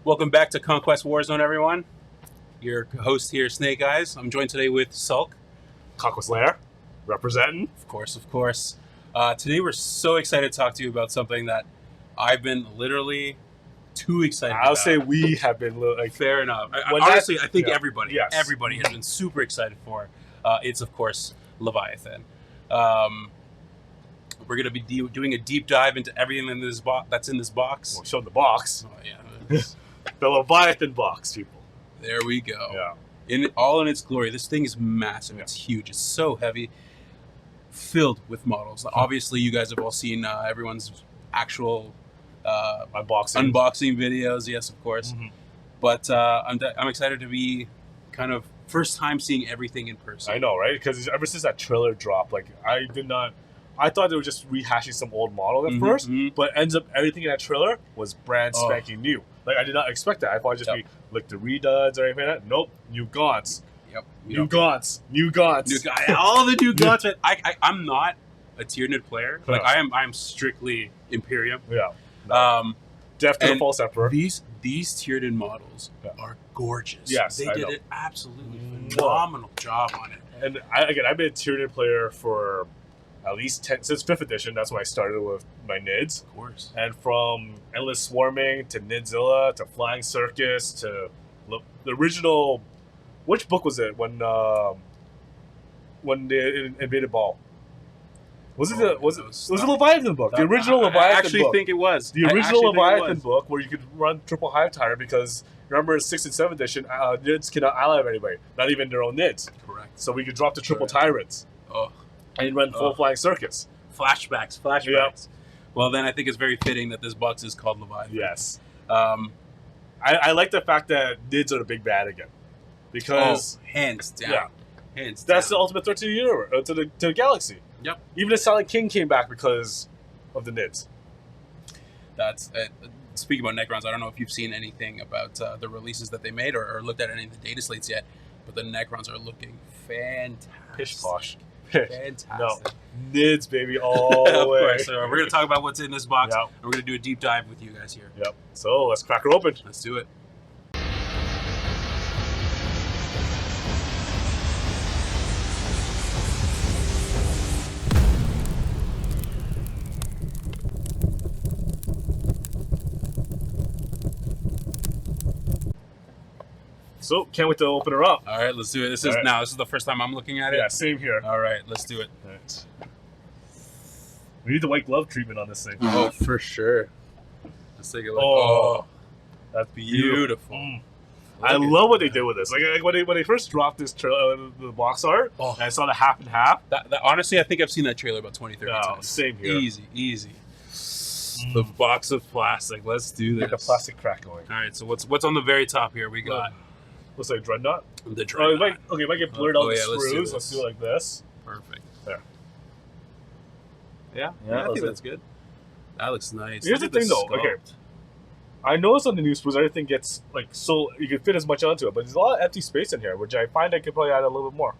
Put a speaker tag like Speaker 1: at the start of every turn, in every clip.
Speaker 1: Welcome back to Conquest Warzone, everyone. Your host here, Snake Eyes. I'm joined today with Sulk.
Speaker 2: Conquest Lair, representing.
Speaker 1: Of course. Today we're so excited to talk to you about something that I've been literally too excited about.
Speaker 2: I'll say we have been
Speaker 1: fair enough. Honestly, I think everybody has been super excited for. It's, of course, Leviathan. We're going to be doing a deep dive into everything in this that's in this box.
Speaker 2: We'll show the box.
Speaker 1: Oh, yeah.
Speaker 2: The Leviathan box, people.
Speaker 1: There we go.
Speaker 2: Yeah.
Speaker 1: All in its glory. This thing is massive. It's huge. It's so heavy. Filled with models. Obviously, you guys have all seen everyone's actual unboxing videos. Yes, of course. Mm-hmm. But I'm excited to be kind of first time seeing everything in person.
Speaker 2: I know, right? Because ever since that trailer dropped, I thought they were just rehashing some old model at first, but ends up everything in that trailer was brand spanking new. Like, I did not expect that. I thought it'd just be like the reduds or anything like that. Nope, new gaunts. New gaunts.
Speaker 1: All the new gaunts. I'm not a Tyranid player. Like, I am strictly Imperium.
Speaker 2: Yeah. Death to the false emperor.
Speaker 1: These Tyranid models are gorgeous.
Speaker 2: Yes,
Speaker 1: they did an absolutely phenomenal job on it.
Speaker 2: And I've been a Tyranid player for at least since 5th edition. That's when I started with my Nids.
Speaker 1: Of course. And
Speaker 2: from Endless Swarming to Nidzilla to Flying Circus to the original. Which book was it when they invaded Ball? Was it the Leviathan book? The original Leviathan book.
Speaker 1: I actually think it was.
Speaker 2: The original Leviathan book where you could run triple hive tyrant because remember in 6th and 7th edition, Nids cannot ally of anybody, not even their own Nids.
Speaker 1: Correct.
Speaker 2: So we could drop the triple tyrants. And run full Flying Circus.
Speaker 1: Flashbacks.
Speaker 2: Yep.
Speaker 1: Well, then I think it's very fitting that this box is called Leviathan.
Speaker 2: Yes. I like the fact that Nids are the big bad again. Because
Speaker 1: hands down.
Speaker 2: That's the ultimate threat to the universe, to the galaxy.
Speaker 1: Yep.
Speaker 2: Even the Silent King came back because of the Nids.
Speaker 1: That's speaking about Necrons, I don't know if you've seen anything about the releases that they made or looked at any of the data slates yet, but the Necrons are looking fantastic.
Speaker 2: Pish posh.
Speaker 1: Fantastic.
Speaker 2: No. Nids, baby, all the way.
Speaker 1: Of course. So we're going to talk about what's in this box, and we're going to do a deep dive with you guys here.
Speaker 2: Yep. So let's crack her open.
Speaker 1: Let's do it.
Speaker 2: So, can't wait to open her up.
Speaker 1: All right, let's do it. This is the first time I'm looking at it.
Speaker 2: Yeah, same here.
Speaker 1: All right, let's do it.
Speaker 2: Right. We need the white glove treatment on this thing.
Speaker 1: Oh, for sure. Let's take a look.
Speaker 2: Oh, that's beautiful. I love what they did with this. Like when they first dropped this trailer, the box art, and I saw the half and half.
Speaker 1: That, honestly, I think I've seen that trailer about 20, 30 times.
Speaker 2: Same here.
Speaker 1: Easy. The box of plastic. Let's do this.
Speaker 2: Get the plastic crack going.
Speaker 1: All right, so what's on the very top here? We got...
Speaker 2: Looks like Dreadnought.
Speaker 1: The Dreadnought.
Speaker 2: It might get blurred out the screws. Let's do it like this.
Speaker 1: Perfect.
Speaker 2: There.
Speaker 1: Yeah, I think that's good. That looks nice.
Speaker 2: Here's the thing, though. Okay, I noticed on the new sprues, everything gets so you can fit as much onto it, but there's a lot of empty space in here, which I find I could probably add a little bit more.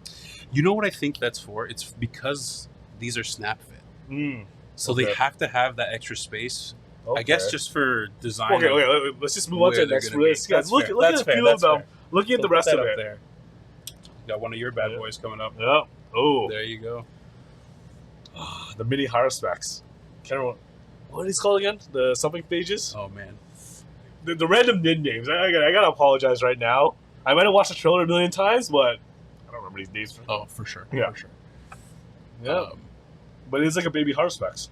Speaker 1: You know what I think that's for? It's because these are snap fit. So they have to have that extra space. I guess just for design.
Speaker 2: Okay, let's just move on to the next release. Look at the feel of them. Looking at the rest of it.
Speaker 1: There. Got one of your bad boys coming up.
Speaker 2: Yeah. Oh.
Speaker 1: There you go.
Speaker 2: The mini Haruspecs. Can't remember what are these called again? The something pages?
Speaker 1: Oh man.
Speaker 2: The random Nid names. I gotta apologize right now. I might have watched the trailer a million times, but I don't remember these names.
Speaker 1: Oh, for sure.
Speaker 2: Yeah.
Speaker 1: For sure.
Speaker 2: Yeah. But it's like a baby Haruspecs.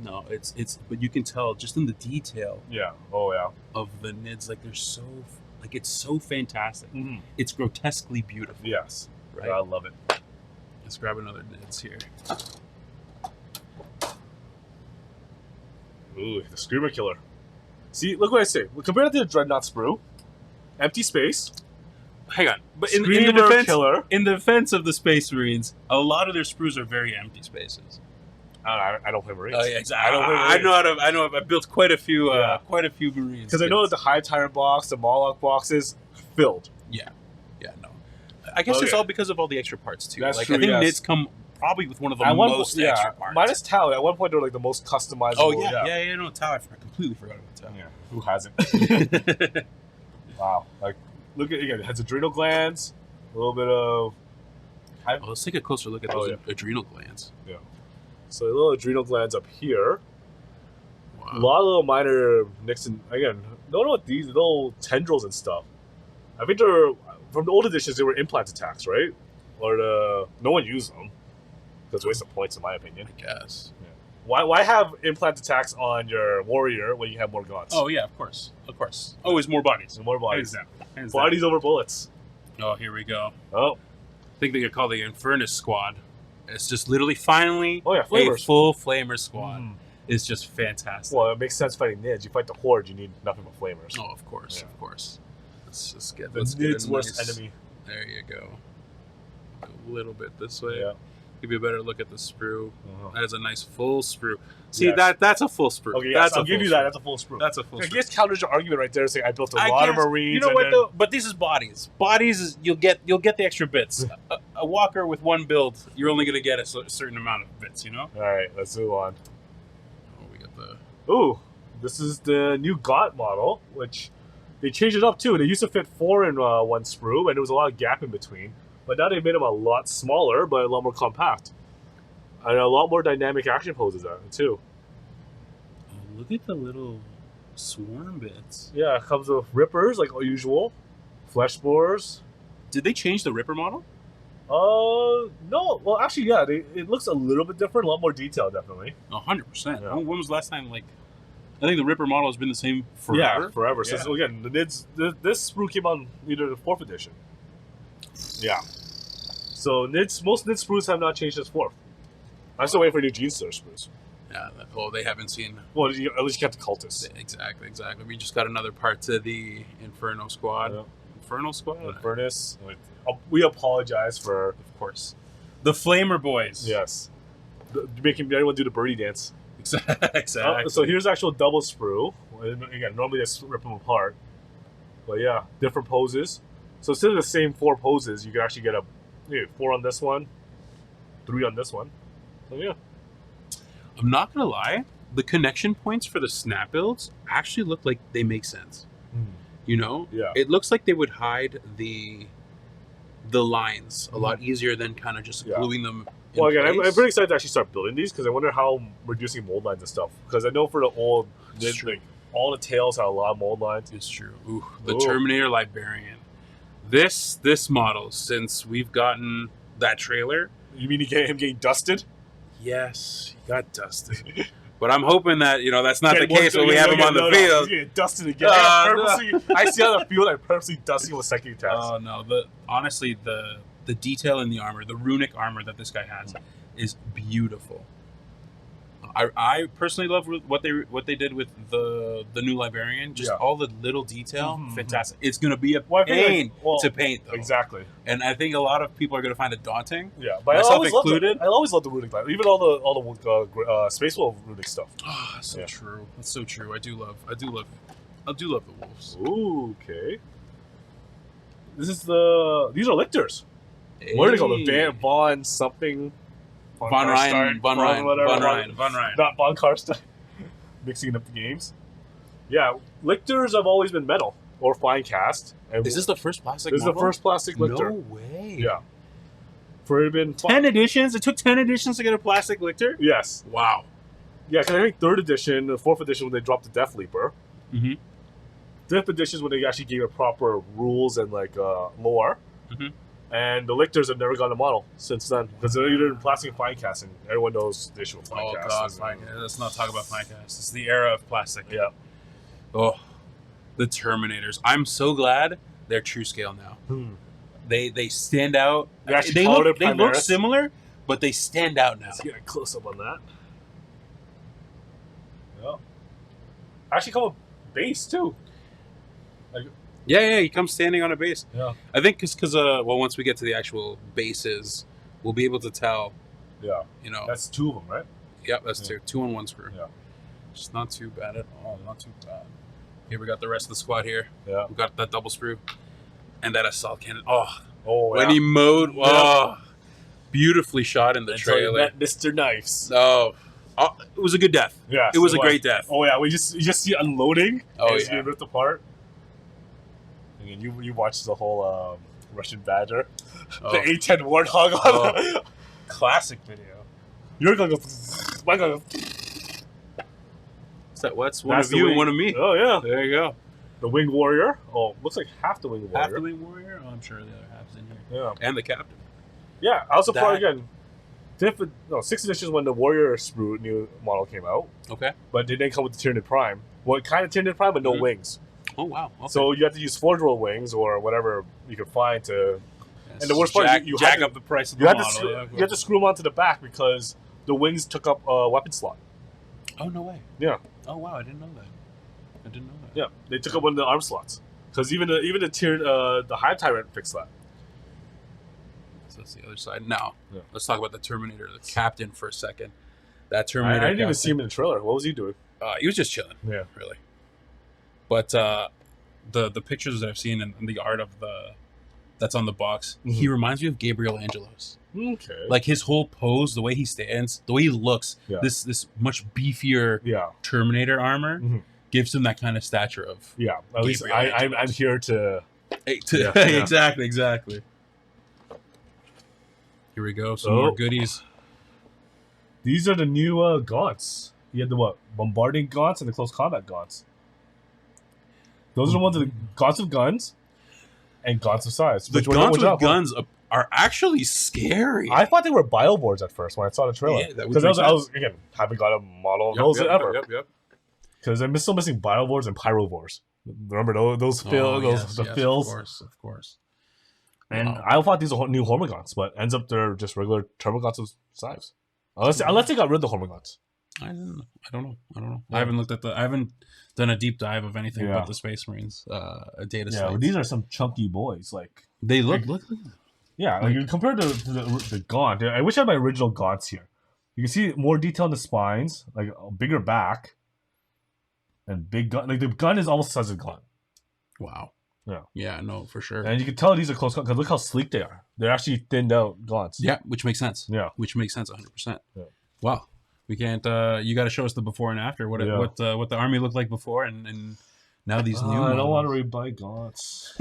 Speaker 1: No, it's but you can tell just in the detail.
Speaker 2: Yeah. Oh yeah.
Speaker 1: Of the Nids, like it's so fantastic. It's grotesquely beautiful.
Speaker 2: Yes.
Speaker 1: Right.
Speaker 2: I love it.
Speaker 1: Let's grab another Nids here.
Speaker 2: Ooh, the Screamer Killer. See, look what I say. Compared to the Dreadnought sprue, empty space.
Speaker 1: Hang on, but in the defense of the Space Marines, a lot of their sprues are very empty spaces.
Speaker 2: I don't play Marines.
Speaker 1: Oh yeah, exactly. I know. I've built quite a few Marines.
Speaker 2: Because I know that the High Tyrant box, the Moloch boxes, filled.
Speaker 1: Yeah, no. I guess it's all because of all the extra parts too.
Speaker 2: That's
Speaker 1: like
Speaker 2: true,
Speaker 1: I think Nids come probably with one of the
Speaker 2: At one
Speaker 1: most
Speaker 2: point,
Speaker 1: extra parts.
Speaker 2: minus Tau. At one point, they were like the most customizable.
Speaker 1: Oh yeah, no, Tau. I completely forgot about Tau.
Speaker 2: Yeah. Who hasn't? Wow. Like, look at again. It has adrenal glands. A little bit of.
Speaker 1: Well, let's take a closer look at those adrenal glands.
Speaker 2: Yeah. So a little adrenal glands up here.
Speaker 1: Wow.
Speaker 2: A lot of little minor nicks and again, don't know what these little tendrils and stuff. I think they're from the old editions. They were implant attacks, right? Or no one used them. That's a waste of points, in my opinion.
Speaker 1: I guess.
Speaker 2: Yeah. Why have implant attacks on your warrior when you have more guns?
Speaker 1: Oh yeah, of course. Always more bodies.
Speaker 2: More bodies.
Speaker 1: Hands
Speaker 2: Bodies
Speaker 1: down.
Speaker 2: over bullets.
Speaker 1: Oh, here we go.
Speaker 2: Oh.
Speaker 1: I think they could call the Infernus Squad. It's just literally finally a
Speaker 2: flamers.
Speaker 1: full Flamer Squad. It's just fantastic.
Speaker 2: Well, it makes sense fighting Nids. You fight the Horde, you need nothing but flamers.
Speaker 1: Oh, of course. Let's just get
Speaker 2: the Nids' worst enemy.
Speaker 1: There you go. A little bit this way.
Speaker 2: Yeah.
Speaker 1: Give you a better look at the sprue.
Speaker 2: Uh-huh.
Speaker 1: That is a nice full sprue. See,
Speaker 2: Yes.
Speaker 1: that's a full sprue.
Speaker 2: Okay, yes, I'll give you that. That's a full sprue.
Speaker 1: That's a full
Speaker 2: I
Speaker 1: sprue.
Speaker 2: guess counters your argument right there, saying I built a lot of Marines.
Speaker 1: You know what
Speaker 2: then...
Speaker 1: though? But this is bodies. Bodies is you'll get the extra bits. a walker with one build, you're only gonna get a certain amount of bits. You know.
Speaker 2: All right, let's move on.
Speaker 1: Oh, we got the.
Speaker 2: Ooh, this is the new GOT model, which they changed it up too. They used to fit 4 in one sprue, and there was a lot of gap in between. But now they made them a lot smaller, but a lot more compact, and a lot more dynamic action poses on it too.
Speaker 1: Oh, look at the little swarm bits.
Speaker 2: Yeah, it comes with rippers like usual, flesh spores.
Speaker 1: Did they change the Ripper model?
Speaker 2: No. Well, actually, yeah. It looks a little bit different, a lot more detailed, definitely.
Speaker 1: 100%.
Speaker 2: Yeah.
Speaker 1: When was the last time? Like, I think the Ripper model has been the same forever.
Speaker 2: Yeah, forever.
Speaker 1: Yeah.
Speaker 2: So again, the Nids, this sprue came on either the 4th edition. Yeah. So most Nid sprues have not changed since 4th. I'm still waiting for new Genestealer sprues.
Speaker 1: Yeah. They haven't seen.
Speaker 2: Well, at least you got the cultists.
Speaker 1: Exactly. We just got another part to the Inferno Squad.
Speaker 2: Yeah.
Speaker 1: Infernal Squad?
Speaker 2: Furnace. We apologize for,
Speaker 1: Of course. The Flamer Boys.
Speaker 2: yes, making anyone do the birdie dance.
Speaker 1: Exactly.
Speaker 2: So here's actual double sprue. And again, normally just rip them apart. But yeah, different poses. So instead of the same 4 poses, you can actually get 4 on this one, 3 on this one. So yeah.
Speaker 1: I'm not going to lie. The connection points for the snap builds actually look like they make sense. You know?
Speaker 2: Yeah.
Speaker 1: It looks like they would hide the lines a lot easier than kind of just gluing them in
Speaker 2: Well, again,
Speaker 1: place.
Speaker 2: I'm pretty excited to actually start building these because I wonder how I'm reducing mold lines and stuff. Because I know for the old, all the tails have a lot of mold lines.
Speaker 1: It's true. Ooh, the Terminator Librarian. This model, since we've gotten that trailer.
Speaker 2: You mean him getting dusted?
Speaker 1: Yes, he got dusted. But I'm hoping that, that's not the case when we have him on the field.
Speaker 2: He's getting dusted again. I see on the field, I purposely dusting him with second attacks.
Speaker 1: Oh, no. Honestly, the detail in the armor, the runic armor that this guy has, is beautiful. I personally love what they did with the new Librarian. Just all the little detail, fantastic. It's going to be a pain to paint, though.
Speaker 2: Exactly.
Speaker 1: And I think a lot of people are going to find it daunting.
Speaker 2: Yeah, but
Speaker 1: myself included.
Speaker 2: I always love the runic line, even all the Space Wolf runic stuff.
Speaker 1: Oh, that's so true. That's so true. I do love the wolves.
Speaker 2: Ooh, okay. These are lictors.
Speaker 1: Hey.
Speaker 2: What are they called? The Von something.
Speaker 1: Von Ryan.
Speaker 2: Not Von Karstein. Mixing up the games. Yeah, lictors have always been metal or fine cast. And
Speaker 1: is this the first plastic?
Speaker 2: This is the first plastic lictor.
Speaker 1: No way.
Speaker 2: Yeah. For it been
Speaker 1: 10 editions. It took 10 editions to get a plastic lictor.
Speaker 2: Yes.
Speaker 1: Wow.
Speaker 2: Yeah, because I think 3rd edition, the 4th edition when they dropped the Death Leaper.
Speaker 1: Mm-hmm.
Speaker 2: 5th edition is when they actually gave it proper rules and lore.
Speaker 1: Mm-hmm.
Speaker 2: And the lictors have never gotten a model since then because they're either in plastic or fine cast, and everyone knows the issue with fine cast.
Speaker 1: Oh god, fine cast. Let's not talk about fine cast. It's the era of plastic.
Speaker 2: Yeah.
Speaker 1: Oh, the Terminators. I'm so glad they're true scale now. They stand out. They look similar, but they stand out now.
Speaker 2: Let's get a close up on that. Yeah. Actually, come with base too.
Speaker 1: Yeah, he comes standing on a base.
Speaker 2: Yeah.
Speaker 1: I think because once we get to the actual bases, we'll be able to tell.
Speaker 2: Yeah. That's 2 of them, right?
Speaker 1: Yep, that's 2. 2 on 1 screw.
Speaker 2: Yeah.
Speaker 1: It's not too bad at all. Not too bad. Here we got the rest of the squad here.
Speaker 2: Yeah.
Speaker 1: We got that double sprue, and that assault cannon.
Speaker 2: When
Speaker 1: he mowed. Oh, beautifully shot in the
Speaker 2: Until you
Speaker 1: trailer.
Speaker 2: met Mr. Knives.
Speaker 1: Oh, it was a good death.
Speaker 2: Yeah,
Speaker 1: it was a great death.
Speaker 2: Oh yeah, you just see it unloading.
Speaker 1: Oh,
Speaker 2: and it's
Speaker 1: yeah.
Speaker 2: getting ripped apart. And you watched the whole Russian Badger, the A10 Warthog on the classic video. You're gonna go. My gonna go.
Speaker 1: What's one of you and one of me?
Speaker 2: Oh yeah,
Speaker 1: There you go.
Speaker 2: the Winged Warrior. Oh, looks like half the Winged Warrior.
Speaker 1: Half the Winged Warrior. Oh, I'm sure the other half's in here.
Speaker 2: Yeah,
Speaker 1: And the captain.
Speaker 2: yeah. I was surprised again. 6th edition is when the Warrior Sprue new model came out,
Speaker 1: Okay.
Speaker 2: but they didn't come with the Tyranid Prime. Well, kind of Tyranid Prime, but no wings.
Speaker 1: Oh wow. Okay.
Speaker 2: So you have to use Forge Roll wings or whatever you could find to.
Speaker 1: Yes.
Speaker 2: And the worst part is you
Speaker 1: jack
Speaker 2: had to-
Speaker 1: up the price of the
Speaker 2: You had,
Speaker 1: model.
Speaker 2: you had to screw them onto the back because the wings took up a weapon slot.
Speaker 1: Oh no way.
Speaker 2: Yeah,
Speaker 1: Oh wow, I didn't know that.
Speaker 2: yeah, they took up one of the arm slots because even the Hive Tyrant fixed that.
Speaker 1: So that's the other side. Now,
Speaker 2: Yeah.
Speaker 1: let's talk about the Terminator, the captain, for a second. That
Speaker 2: I
Speaker 1: Terminator.
Speaker 2: didn't even
Speaker 1: captain,
Speaker 2: see him in the trailer. What was he doing?
Speaker 1: He was just chilling,
Speaker 2: Yeah,
Speaker 1: really. But the pictures that I've seen and the art of that's on the box, he reminds me of Gabriel Angelos.
Speaker 2: okay.
Speaker 1: Like his whole pose, the way he stands, the way he looks.
Speaker 2: Yeah.
Speaker 1: This much beefier
Speaker 2: Yeah,
Speaker 1: Terminator armor gives him that kind of stature of.
Speaker 2: yeah. At least
Speaker 1: Gabriel
Speaker 2: I'm here to. Yeah.
Speaker 1: Exactly. Here we go. Some more goodies.
Speaker 2: These are the new gaunts. You had the bombarding gaunts and the close combat gaunts. Those are the ones with the gaunts of guns and gaunts of size.
Speaker 1: The gaunts with guns are actually scary.
Speaker 2: I thought they were bioboards at first when I saw the trailer.
Speaker 1: Yeah, that would
Speaker 2: because
Speaker 1: make
Speaker 2: I was again haven't got a model of those ever.
Speaker 1: Yep.
Speaker 2: Because I'm still missing bioboards and pyrovores. Remember those fills?
Speaker 1: Of course.
Speaker 2: And I thought these are new Hormagaunts, but ends up they're just regular Termagaunts of size. Unless they got rid of the Hormagaunts.
Speaker 1: I don't know. I haven't looked at I haven't done a deep dive of anything about the Space Marines data
Speaker 2: Yeah,
Speaker 1: sets.
Speaker 2: well, these are some chunky boys. Like
Speaker 1: They look.
Speaker 2: yeah, like you compared to the Gaunt. I wish I had my original Gaunts here. You can see more detail in the spines, like a bigger back, and big gun. Like the gun is almost the size of the Gaunt.
Speaker 1: Wow.
Speaker 2: Yeah.
Speaker 1: Yeah. No, for sure.
Speaker 2: And you can tell these are close because look how sleek they are. They're actually thinned out Gaunts.
Speaker 1: Yeah, which makes sense.
Speaker 2: Yeah.
Speaker 1: Which makes sense 100%.
Speaker 2: Yeah.
Speaker 1: Wow. We can't. You got to show us the before and after. What the army looked like before, and now these new.
Speaker 2: I don't want to rebuy Gaunts.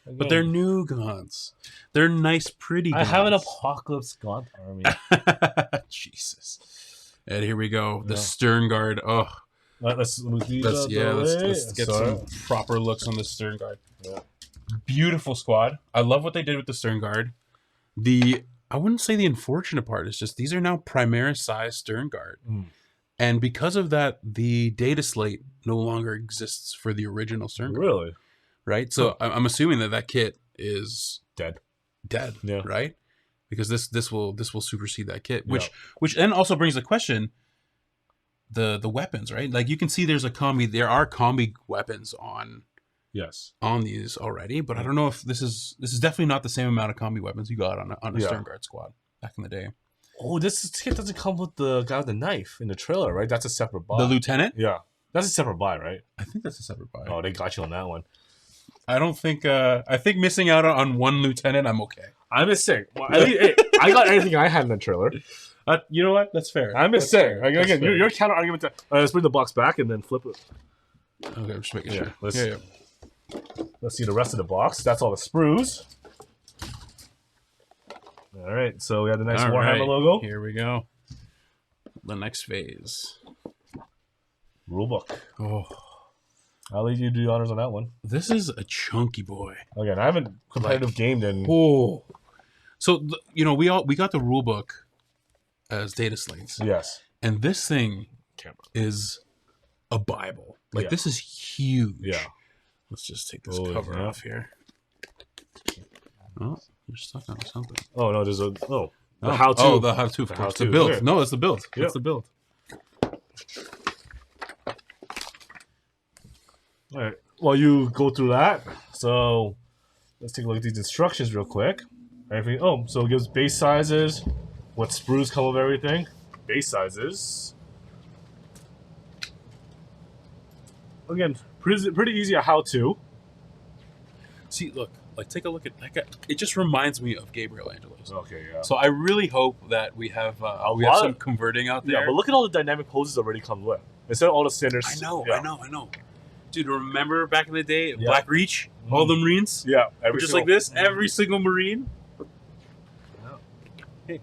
Speaker 1: But they're new Gaunts. They're nice, pretty Gaunts.
Speaker 2: I have an Apocalypse Gaunt army.
Speaker 1: Jesus. And here we go. The Stern Guard. Oh.
Speaker 2: Let's
Speaker 1: get some proper looks on the Stern Guard.
Speaker 2: Yeah.
Speaker 1: Beautiful squad. I love what they did with the Stern Guard. I wouldn't say the unfortunate part is just these are now Primaris size Stern Guard. And because of that, the data slate no longer exists for the original Stern Guard.
Speaker 2: Really?
Speaker 1: Right? So I'm assuming that kit is
Speaker 2: Dead.
Speaker 1: Yeah. Right? Because this will supersede that kit. Which then also brings the question, the weapons, right? Like you can see there are combi weapons on these already, but I don't know if this is definitely not the same amount of combi weapons you got on a Stern Guard squad back in the day.
Speaker 2: Oh, this kit doesn't come with the guy with the knife in the trailer, right? That's a separate buy.
Speaker 1: The lieutenant?
Speaker 2: Yeah. That's a separate buy, right?
Speaker 1: I think that's a separate buy.
Speaker 2: Oh, they got you on that one.
Speaker 1: I don't think I think missing out on one lieutenant, I'm okay.
Speaker 2: I'm just saying. Well, I got everything I had in the trailer.
Speaker 1: You know what? That's fair.
Speaker 2: I'm just saying. Again, your counter argument to let's bring the box back and then flip it.
Speaker 1: Okay, I'm just making sure.
Speaker 2: Let's see the rest of the box. That's all the sprues. All right, so we have the nice Warhammer logo.
Speaker 1: Here we go. The next phase.
Speaker 2: Rulebook.
Speaker 1: Oh,
Speaker 2: I'll let you do the honors on that one.
Speaker 1: this is a chunky boy.
Speaker 2: Again, I haven't competitive gamed in.
Speaker 1: Oh, so we got the rule book as data slates.
Speaker 2: Yes,
Speaker 1: And this thing is a Bible. Like this is huge.
Speaker 2: Yeah.
Speaker 1: Let's just take this cover off here. Oh, you're stuck on something.
Speaker 2: Oh no, there's a the how-to.
Speaker 1: Oh, the how-to. Of course. The build.
Speaker 2: Okay.
Speaker 1: No, it's the build. Yep. It's the build.
Speaker 2: All right. Well, you go through that. So let's take a look at these instructions real quick. Everything. Oh, so it gives base sizes, what sprues come with everything, base sizes. Again, pretty easy a how-to.
Speaker 1: See, look, Like, take a look at that guy. It just reminds me of Gabriel Angelos.
Speaker 2: Okay, yeah.
Speaker 1: So I really hope that we have some converting out there.
Speaker 2: Yeah, but look at all the dynamic poses already come with. Instead of all the sinners.
Speaker 1: I know,
Speaker 2: yeah.
Speaker 1: I know. Dude, remember back in the day, Black Reach, all the Marines?
Speaker 2: Yeah,
Speaker 1: just like this, every single Marine. Hey.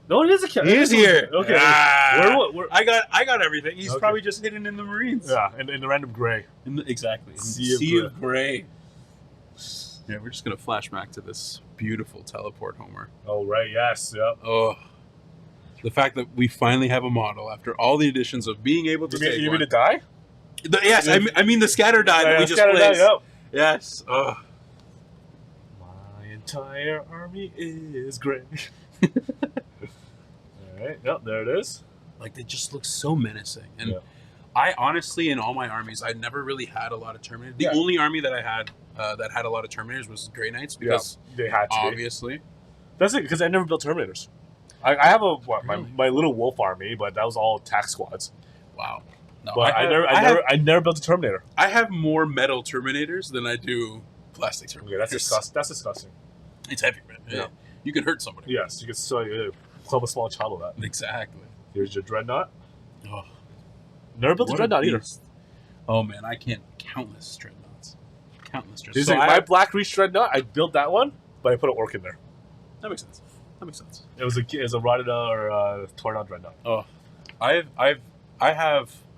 Speaker 2: No, it is a cat.
Speaker 1: He is here.
Speaker 2: Okay.
Speaker 1: Where, I got everything. He's probably just hidden in the Marines.
Speaker 2: Yeah, in the random gray.
Speaker 1: Exactly.
Speaker 2: Sea
Speaker 1: of gray. Yeah, we're just gonna flash back to this beautiful teleport Homer.
Speaker 2: Oh right, yes, yep.
Speaker 1: Oh, the fact that we finally have a model after all the additions of being able to.
Speaker 2: You mean to die?
Speaker 1: Yes, I mean the scatter die that we just placed.
Speaker 2: Yep.
Speaker 1: Yes. Oh.
Speaker 2: My entire army is gray. All right. Yep. There it is.
Speaker 1: Like, they just look so menacing, and I honestly, in all my armies, I never really had a lot of Terminators. The only army that I had that had a lot of Terminators was Grey Knights, because
Speaker 2: they had to
Speaker 1: obviously.
Speaker 2: That's it, because I never built Terminators. I have my little wolf army, but that was all tac squads.
Speaker 1: Wow. No,
Speaker 2: but I never built a Terminator.
Speaker 1: I have more metal Terminators than I do plastic Terminators.
Speaker 2: Okay, that's disgusting. That's disgusting.
Speaker 1: It's heavy, man. Yeah. You could hurt somebody.
Speaker 2: Yes, you could club a small child with that.
Speaker 1: Exactly.
Speaker 2: Here's your Dreadnought.
Speaker 1: Oh.
Speaker 2: Never built a Dreadnought either.
Speaker 1: Oh man, I can't. Countless Dreadnoughts.
Speaker 2: So my Black Reach Dreadnought, I built that one, but I put an orc in there.
Speaker 1: That makes sense. It
Speaker 2: was a rotted or torn out Dreadnought.
Speaker 1: Oh, I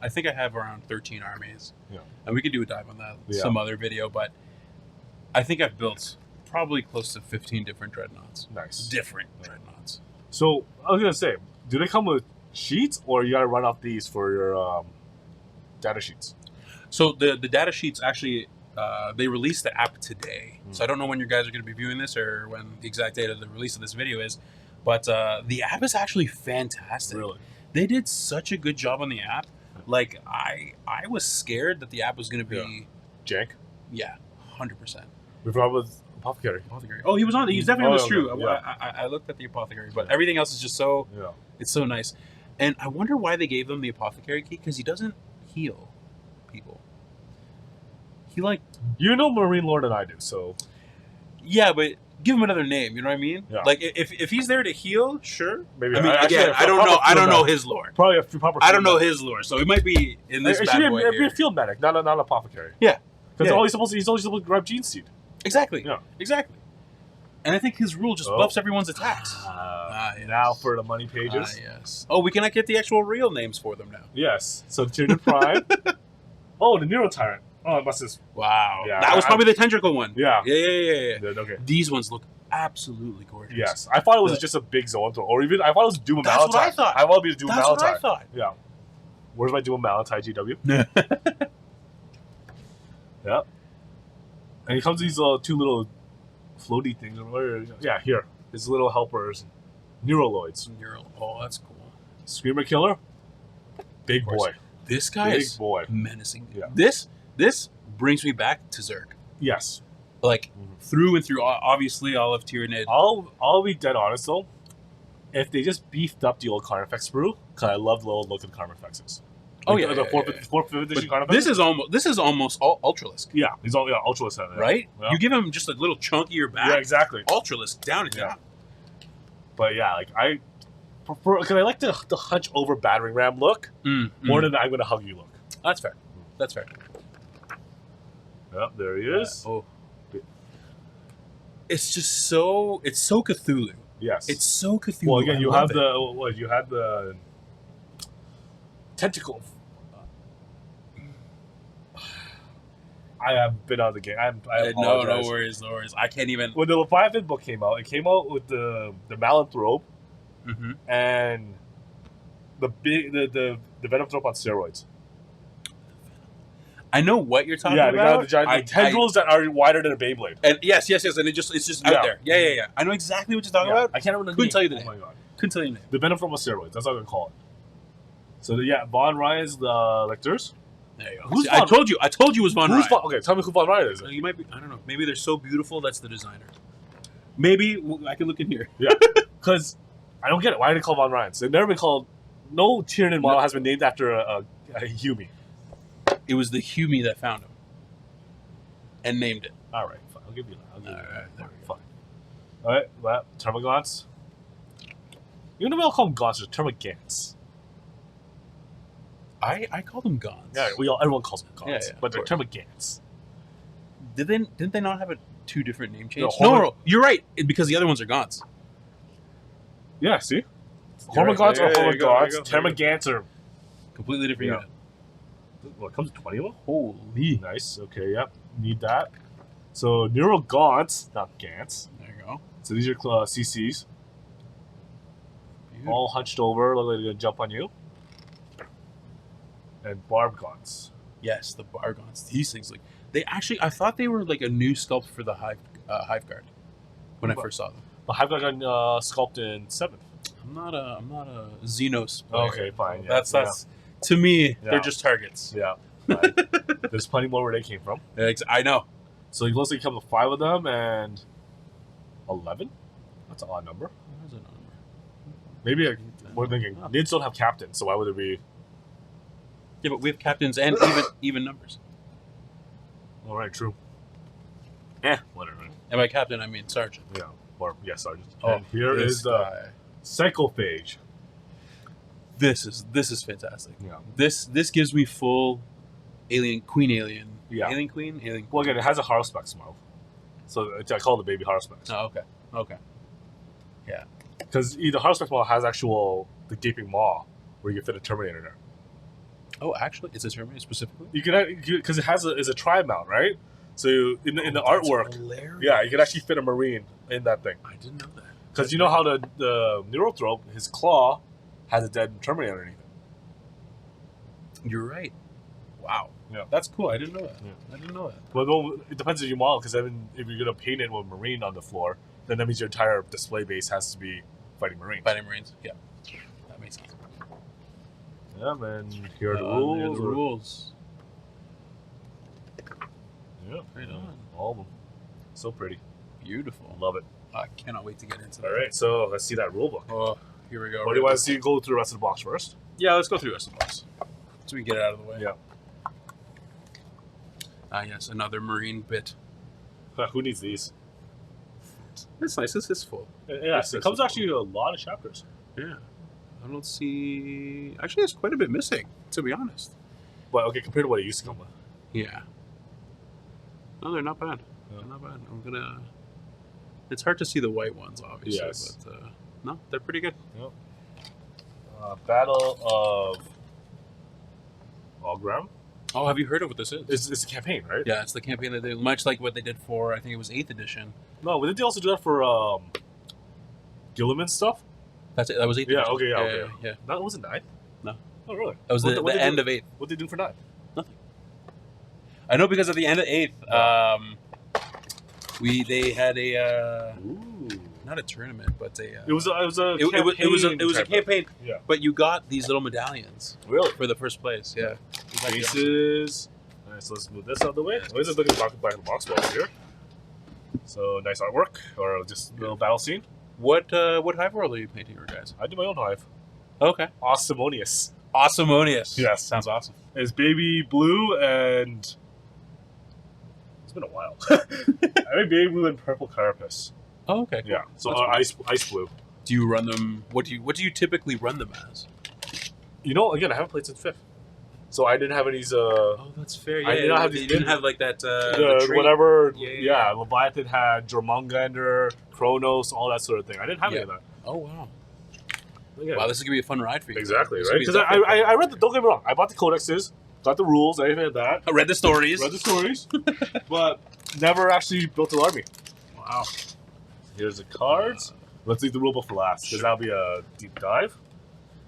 Speaker 1: think I have around 13 armies. Yeah. And we could do a dive on that some other video, but I think I've built probably close to 15 different Dreadnoughts.
Speaker 2: Nice.
Speaker 1: Different Dreadnoughts.
Speaker 2: So I was gonna say, do they come with sheets, or you gotta run off these for your data sheets?
Speaker 1: So the data sheets actually, they released the app today. So I don't know when you guys are going to be viewing this or when the exact date of the release of this video is, but the app is actually fantastic.
Speaker 2: Really?
Speaker 1: They did such a good job on the app. Like, I was scared that the app was going to be
Speaker 2: jank.
Speaker 1: Yeah, 100%.
Speaker 2: We brought with Apothecary.
Speaker 1: Oh, he was on. He's definitely on the stream. I looked at the Apothecary, but everything else is just so.
Speaker 2: Yeah.
Speaker 1: It's so nice, and I wonder why they gave them the Apothecary key, because he doesn't heal people. He
Speaker 2: Marine Lord and I do, so.
Speaker 1: Yeah, but give him another name. You know what I mean?
Speaker 2: Yeah.
Speaker 1: Like, if he's there to heal, sure.
Speaker 2: Maybe.
Speaker 1: I mean, I don't know. I don't know his lore.
Speaker 2: Probably a few proper.
Speaker 1: I don't know his lore, so it might be in this bad boy
Speaker 2: here.
Speaker 1: It'd
Speaker 2: be a field medic, not an apothecary.
Speaker 1: Yeah,
Speaker 2: because he's only supposed to grab gene seed.
Speaker 1: Exactly.
Speaker 2: Yeah.
Speaker 1: Exactly. And I think his rule just buffs everyone's attacks.
Speaker 2: Yes. Now for the money pages.
Speaker 1: Yes. Oh, we cannot get the actual real names for them now.
Speaker 2: Yes. So Tyranid Prime. Oh, the Nero Tyrant. Oh, it must have.
Speaker 1: Wow. Yeah, that was probably the tentacle one.
Speaker 2: Yeah.
Speaker 1: Yeah.
Speaker 2: Okay.
Speaker 1: These ones look absolutely gorgeous.
Speaker 2: Yes. I thought it was just a big zone throw, or even I thought it was Doom and Malachite.
Speaker 1: That's what I thought.
Speaker 2: I want to be Doom and Malachite.
Speaker 1: That's what I thought.
Speaker 2: Yeah. Where's my Doom and Malachite GW? Yeah. And it comes with these two little floaty things. Yeah, here. His little helpers. Neuraloids.
Speaker 1: Oh, that's cool.
Speaker 2: Screamer Killer. Big boy.
Speaker 1: This guy is menacing.
Speaker 2: Yeah.
Speaker 1: This brings me back to Zerg.
Speaker 2: Yes.
Speaker 1: Like, through and through. Obviously, all of Tyranid.
Speaker 2: I'll be dead honest, though. If they just beefed up the old Carnifex brew, because I love the old look of Carnifexes. The fourth edition Carnifex.
Speaker 1: This is almost all Ultralisk.
Speaker 2: Yeah, he's all Ultralisk. Yeah.
Speaker 1: Right?
Speaker 2: Yeah.
Speaker 1: You give him just a little chunkier back.
Speaker 2: Yeah, exactly.
Speaker 1: Ultralisk down and down.
Speaker 2: But yeah, like I prefer, because I like the hunch over battering ram look more than the I'm going to hug you look.
Speaker 1: That's fair. That's fair.
Speaker 2: Yep, there he is.
Speaker 1: Oh. It's just so Cthulhu.
Speaker 2: Yes.
Speaker 1: It's so Cthulhu.
Speaker 2: Well, again, you had the tentacle. I have been out of the game. I apologize.
Speaker 1: No worries. I can't even.
Speaker 2: When the Leviathan book came out, it came out with the Malanthrope and the Venomthrope on steroids.
Speaker 1: I know what you're talking about.
Speaker 2: Yeah, the giant tendrils that are wider than a Beyblade.
Speaker 1: And yes, and it's just out there. Yeah. I know exactly what you're talking about.
Speaker 2: I can't remember the
Speaker 1: name. Couldn't tell you the
Speaker 2: name.
Speaker 1: name.
Speaker 2: Oh my god.
Speaker 1: Couldn't tell you the name.
Speaker 2: The Venomthrope on steroids. That's what I'm gonna call it. So Von Ryan's the Lectors.
Speaker 1: There you go. I told you it was Von Ryan.
Speaker 2: Okay, tell me who Von Ryan is.
Speaker 1: You might be. I don't know. Maybe they're so beautiful. That's the designer. Maybe I can look in here.
Speaker 2: Yeah, because I don't get it. Why are they called Von Ryans? They've never been called. No Tyranid model has been named after a Hume.
Speaker 1: It was the Hume that found him and named it.
Speaker 2: All right, fine. I'll give you that. I'll give you that.
Speaker 1: Alright, there we
Speaker 2: Fine. Alright, well, Termagants. Even though we all call them Gaunts, they're Termagants.
Speaker 1: I call them Gons.
Speaker 2: Yeah, everyone calls them Gaunts,
Speaker 1: Yeah,
Speaker 2: but they're
Speaker 1: of course.
Speaker 2: Termagants.
Speaker 1: Didn't they not have two different name changes?
Speaker 2: No,
Speaker 1: No, you're right. Because the other ones are Gons.
Speaker 2: Yeah, see?
Speaker 1: You're right.
Speaker 2: Hormagaunts are
Speaker 1: There you go, there
Speaker 2: Hormagaunts.
Speaker 1: you go, there you go.
Speaker 2: Termagants are...
Speaker 1: Completely different
Speaker 2: Yeah.
Speaker 1: unit.
Speaker 2: What, comes with 20 of them?
Speaker 1: Holy.
Speaker 2: Nice. Okay, yep. Need that. So, Neural Gaunts, not Gants.
Speaker 1: There you go.
Speaker 2: So these are CCs.
Speaker 1: Beautiful.
Speaker 2: All hunched over, look like they're going to jump on you. And Barb Gaunts.
Speaker 1: Yes, the Bargons. These things, like they actually, I thought they were like a new sculpt for the Hive Guard when I first saw them.
Speaker 2: The Hive Guard got sculpted in 7th.
Speaker 1: I'm not a Xenos player.
Speaker 2: Okay, fine. Yeah,
Speaker 1: That's to me,
Speaker 2: Yeah.
Speaker 1: they're just targets.
Speaker 2: Yeah. Right. There's plenty more where they came from.
Speaker 1: I know.
Speaker 2: So it looks like you come with 5 of them and 11? That's an odd number.
Speaker 1: Where's the number?
Speaker 2: Maybe we're thinking Nids don't have captains, so why would it be?
Speaker 1: Yeah, but we have captains and even numbers.
Speaker 2: All right, true. Whatever.
Speaker 1: And by captain, I mean sergeant.
Speaker 2: Yeah, or yes, Sergeant.
Speaker 1: Oh,
Speaker 2: And here
Speaker 1: this
Speaker 2: is the
Speaker 1: guy.
Speaker 2: Psychophage.
Speaker 1: This is fantastic.
Speaker 2: Yeah.
Speaker 1: This gives me full Queen Alien.
Speaker 2: Yeah.
Speaker 1: Alien Queen.
Speaker 2: Well, again, it has a Haruspex mouth, so I call it the baby Haruspex.
Speaker 1: Oh, okay.
Speaker 2: Because the Haruspex mouth has the gaping maw, where you can fit a Terminator in there.
Speaker 1: Oh, actually, it's a Terminator specifically.
Speaker 2: You can because it has is a tri mount, right? So in the artwork,
Speaker 1: hilarious.
Speaker 2: yeah, you can actually fit a Marine in that thing.
Speaker 1: I didn't know that.
Speaker 2: Because you know how the Neurothrope, his claw, has a dead Terminator underneath it.
Speaker 1: You're right. Wow.
Speaker 2: Yeah.
Speaker 1: That's cool. I didn't know that.
Speaker 2: Yeah.
Speaker 1: I didn't know that.
Speaker 2: Well, no, it depends on your model. Because if you're gonna paint it with Marine on the floor, then that means your entire display base has to be fighting Marines.
Speaker 1: Fighting Marines. Yeah. That makes sense.
Speaker 2: Yeah, man. Here are the
Speaker 1: There
Speaker 2: rules.
Speaker 1: are the rules.
Speaker 2: Yeah,
Speaker 1: Right on.
Speaker 2: all of them. So pretty.
Speaker 1: Beautiful.
Speaker 2: Love it.
Speaker 1: I cannot wait to get into that.
Speaker 2: All right, so let's see that rule book.
Speaker 1: Oh, here we go.
Speaker 2: What do you want to see? Go through the rest of the box first.
Speaker 1: Yeah, let's go through the rest of the box. So we can get it out of the way.
Speaker 2: Yeah.
Speaker 1: Yes, another Marine bit.
Speaker 2: Who needs these?
Speaker 1: That's nice. This is full.
Speaker 2: Yeah,
Speaker 1: This
Speaker 2: it
Speaker 1: is
Speaker 2: comes
Speaker 1: full.
Speaker 2: actually a lot of chapters.
Speaker 1: Yeah. I don't see... Actually, there's quite a bit missing, to be honest.
Speaker 2: But okay, compared to what it used to come with.
Speaker 1: Yeah. No, they're not bad.
Speaker 2: Yeah.
Speaker 1: They're not bad. I'm gonna... It's hard to see the white ones, obviously.
Speaker 2: Yes.
Speaker 1: But, no, they're pretty good.
Speaker 2: Battle of Algram.
Speaker 1: Oh, have you heard of what this is?
Speaker 2: It's a campaign, right?
Speaker 1: Yeah, it's the campaign that they... Much like what they did for, I think it was 8th edition.
Speaker 2: No, but did they also do that for Gilliman stuff?
Speaker 1: That's it. That was 8th
Speaker 2: Yeah,
Speaker 1: edition.
Speaker 2: okay, yeah, okay.
Speaker 1: Yeah.
Speaker 2: That wasn't 9th?
Speaker 1: No.
Speaker 2: Oh, really?
Speaker 1: That was
Speaker 2: What
Speaker 1: the end of 8th.
Speaker 2: What did they do for 9th?
Speaker 1: I know because at the end of 8th, they had a
Speaker 2: Ooh.
Speaker 1: not a tournament, but a
Speaker 2: It was a
Speaker 1: campaign.
Speaker 2: Yeah.
Speaker 1: But you got these little medallions
Speaker 2: Really?
Speaker 1: for the first place. Yeah.
Speaker 2: Faces. Alright, so let's move this out of the way. Let's just look at the back of the box over here. So nice artwork, or just a little battle scene.
Speaker 1: What hive world are you painting, your guys?
Speaker 2: I do my own hive.
Speaker 1: Okay.
Speaker 2: Awesomonious.
Speaker 1: Awesomonious.
Speaker 2: Yes.
Speaker 1: Sounds awesome.
Speaker 2: It's baby blue and it's been a while. I made baby blue and purple carapace.
Speaker 1: Oh, okay. Cool.
Speaker 2: Yeah. So
Speaker 1: That's
Speaker 2: ice blue.
Speaker 1: Do you run them? What do you typically run them as?
Speaker 2: You know, again, I haven't played since 5th, so I didn't have any.
Speaker 1: Oh, that's fair. Yeah,
Speaker 2: I did not have
Speaker 1: you
Speaker 2: these-
Speaker 1: didn't have like that. The trait.
Speaker 2: whatever.
Speaker 1: Yeah.
Speaker 2: Leviathan had Jormungandr, Kronos, all that sort of thing. I didn't have any of that.
Speaker 1: Oh wow.
Speaker 2: Yeah.
Speaker 1: Wow, this is gonna be a fun ride for you.
Speaker 2: Exactly,
Speaker 1: This
Speaker 2: right?
Speaker 1: is
Speaker 2: Because
Speaker 1: gonna be definitely
Speaker 2: I read the. Don't get me wrong. I bought the codexes, got the rules, everything like that.
Speaker 1: I read the stories.
Speaker 2: Read the stories, but never actually built an army.
Speaker 1: Wow.
Speaker 2: Here's the cards. Let's leave the rulebook for last because
Speaker 1: Sure.
Speaker 2: that'll be a deep dive.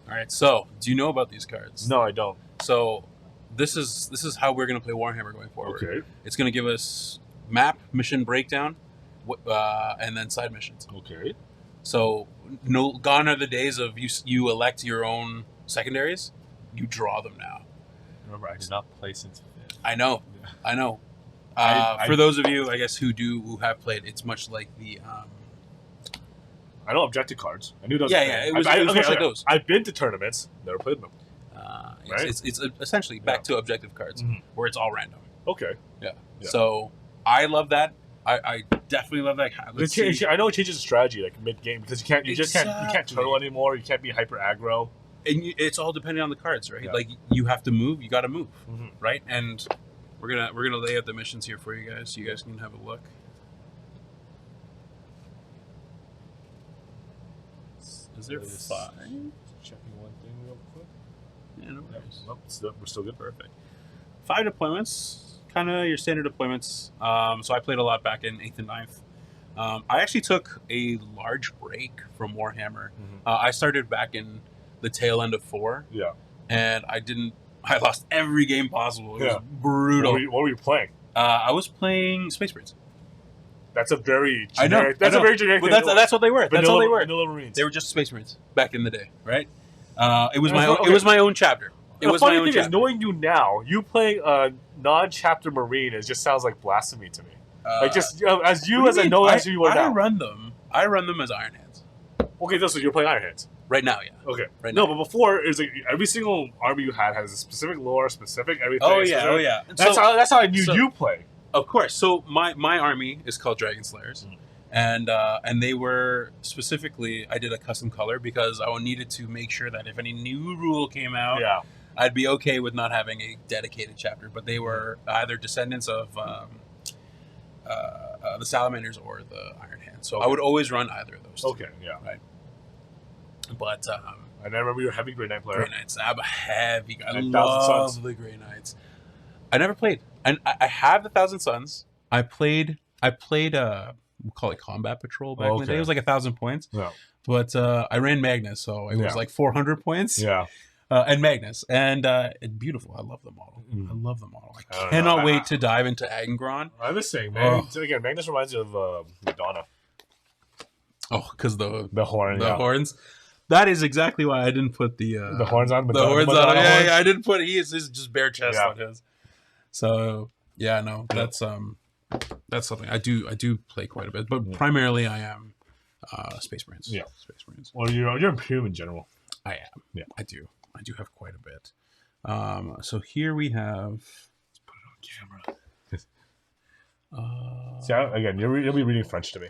Speaker 1: All right. So, do you know about these cards?
Speaker 2: No, I don't.
Speaker 1: So, this is how we're gonna play Warhammer going forward.
Speaker 2: Okay.
Speaker 1: It's gonna give us map, mission breakdown, and then side missions.
Speaker 2: Okay.
Speaker 1: So, gone are the days of you elect your own secondaries. You draw them now.
Speaker 2: Remember, I did not play since 5th.
Speaker 1: I know.
Speaker 2: Yeah.
Speaker 1: I know.
Speaker 2: I-
Speaker 1: For those of you, I guess, who have played, it's much like the.
Speaker 2: I know objective cards. I knew those.
Speaker 1: Yeah, it was much like those.
Speaker 2: I've been to tournaments, never played them. Right?
Speaker 1: It's essentially back to objective cards,
Speaker 2: Mhm.
Speaker 1: where it's all random.
Speaker 2: Okay.
Speaker 1: Yeah.
Speaker 2: Yeah.
Speaker 1: So I love that. I definitely love that. Let's see.
Speaker 2: I know it changes the strategy like mid game because you can't turtle anymore. You can't be hyper aggro.
Speaker 1: And it's all depending on the cards, right?
Speaker 2: Yeah.
Speaker 1: Like you have to move, you got to move, right? And we're gonna lay out the missions here for you guys, so you guys can have a look. Is there 5?
Speaker 2: Checking one thing real quick.
Speaker 1: Yeah, no worries.
Speaker 2: Nope, we're still good.
Speaker 1: Perfect. 5 deployments, kind of your standard deployments. So I played a lot back in 8th and 9th. I actually took a large break from Warhammer. I started back in the tail end of 4.
Speaker 2: Yeah.
Speaker 1: And I lost every game possible. It was brutal.
Speaker 2: What were you playing?
Speaker 1: I was playing Space Marines.
Speaker 2: That's a very generic.
Speaker 1: I know.
Speaker 2: A very generic.
Speaker 1: But that's what they were. That's all they were.
Speaker 2: Vanilla Marines.
Speaker 1: They were just Space Marines back in the day, right? It was my own chapter. It was my own chapter.
Speaker 2: The funny thing is, knowing you now, you playing a non-chapter Marine, it just sounds like blasphemy to me. Like just as you as you are now.
Speaker 1: I run them as Iron Hands.
Speaker 2: Okay, so you're playing Iron Hands
Speaker 1: right now, yeah.
Speaker 2: Okay,
Speaker 1: right
Speaker 2: no,
Speaker 1: now.
Speaker 2: But before it was like every single army you had has a specific lore, specific everything.
Speaker 1: Oh yeah.
Speaker 2: That's how I knew you play.
Speaker 1: Of course. So my army is called Dragon Slayers, and they were specifically, I did a custom color because I needed to make sure that if any new rule came out, I'd be okay with not having a dedicated chapter. But they were either descendants of the Salamanders or the Iron Hands. So I would always run either of those.
Speaker 2: Okay, yeah,
Speaker 1: right. But
Speaker 2: and I remember you were a heavy Grey Knight player.
Speaker 1: Grey Knights. I'm a heavy guy. I love the Grey Knights. I never played. And I have the Thousand Suns. I played we'll call it Combat Patrol back in the day. It was like 1,000 points. Yeah. But I ran Magnus, so it was like 400 points.
Speaker 2: Yeah.
Speaker 1: And Magnus. And it's beautiful. I love the model. I love the model. I cannot wait to dive into Agangron.
Speaker 2: I'm just saying, man. Again, Magnus reminds me of Madonna.
Speaker 1: Oh, because the
Speaker 2: horns.
Speaker 1: That is exactly why I didn't put the
Speaker 2: horns on.
Speaker 1: The horns on. Yeah, I didn't put. He is just bare chest on his. So yeah, no, that's something I do play quite a bit, but primarily I am Space Marines. Yeah, Space Marines.
Speaker 2: Well, you're Imperium in general.
Speaker 1: I am. Yeah, I do have quite a bit. So here we have. Let's put it on camera.
Speaker 2: See, again, you'll be reading French to me.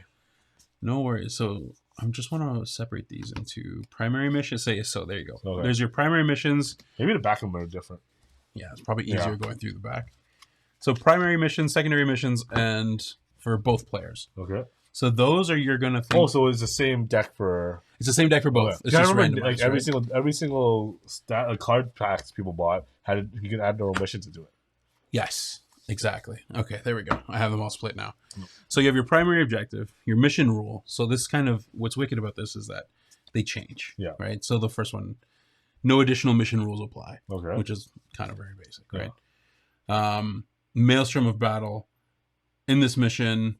Speaker 1: No worries. So I just want to separate these into primary missions. So there you go.
Speaker 2: Okay.
Speaker 1: There's your primary missions.
Speaker 2: Maybe the back of them are different.
Speaker 1: Yeah, it's probably easier going through the back. So primary missions, secondary missions, and for both players.
Speaker 2: Okay.
Speaker 1: So those are you're gonna think.
Speaker 2: Oh, so it's the same deck for.
Speaker 1: It's the same deck for both.
Speaker 2: Okay.
Speaker 1: It's just
Speaker 2: remember, like every single card packs people bought you could add their own missions into it.
Speaker 1: Yes, exactly. Okay, there we go. I have them all split now. So you have your primary objective, your mission rule. So this kind of what's wicked about this is that they change. Yeah. Right. So the first one, no additional mission rules apply. Okay. Which is kind of very basic, right? Maelstrom of battle. In this mission,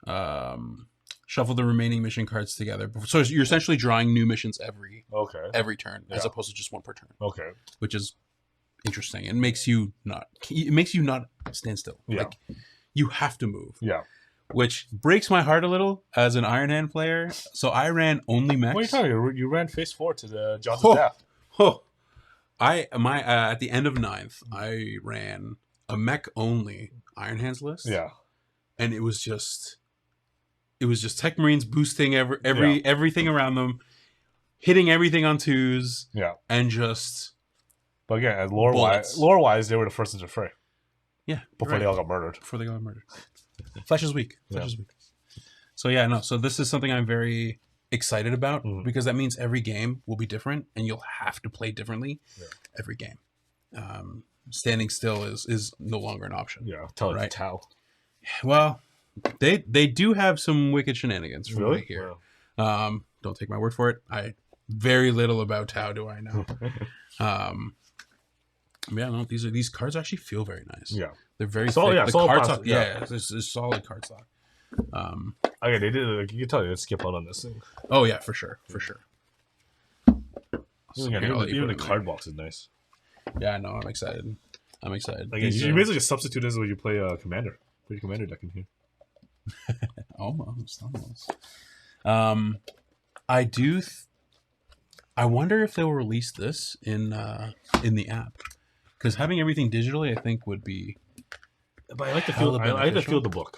Speaker 1: shuffle the remaining mission cards together. So you're essentially drawing new missions every turn, as opposed to just one per turn. Okay. Which is interesting. It makes you not stand still. Yeah. Like you have to move. Yeah. Which breaks my heart a little as an Iron Hand player. So I ran only mechs.
Speaker 2: What are you talking? You ran phase 4 to the Jaws of Death.
Speaker 1: At the end of 9th, I ran a mech only Iron Hands list. Yeah. And it was just Tech Marines boosting everything around them, hitting everything on 2s. Yeah. And just.
Speaker 2: But again, lore wise, they were the first into fray.
Speaker 1: Yeah.
Speaker 2: Before they all got murdered.
Speaker 1: Flesh is weak. So yeah, no. So this is something I'm very excited about because that means every game will be different and you'll have to play differently every game. Standing still is no longer an option.
Speaker 2: Yeah, tell it to Tau.
Speaker 1: Well, they do have some wicked shenanigans from right here. Wow. Don't take my word for it. Very little about Tau do I know. Yeah, no, these cards actually feel very nice. Yeah, they're very solid. Yeah, the card stock. Yeah, it's solid card stock.
Speaker 2: Okay, they did. You can tell you did skip out on this thing.
Speaker 1: Oh yeah, for sure.
Speaker 2: So even the card box is nice.
Speaker 1: Yeah, no, I'm excited.
Speaker 2: Like, you basically just substitute this when you play Commander. Put your Commander deck in here.
Speaker 1: Almost. I wonder if they'll release this in the app, because having everything digitally, I think, would be.
Speaker 2: But I like the feel. I like the feel of the book.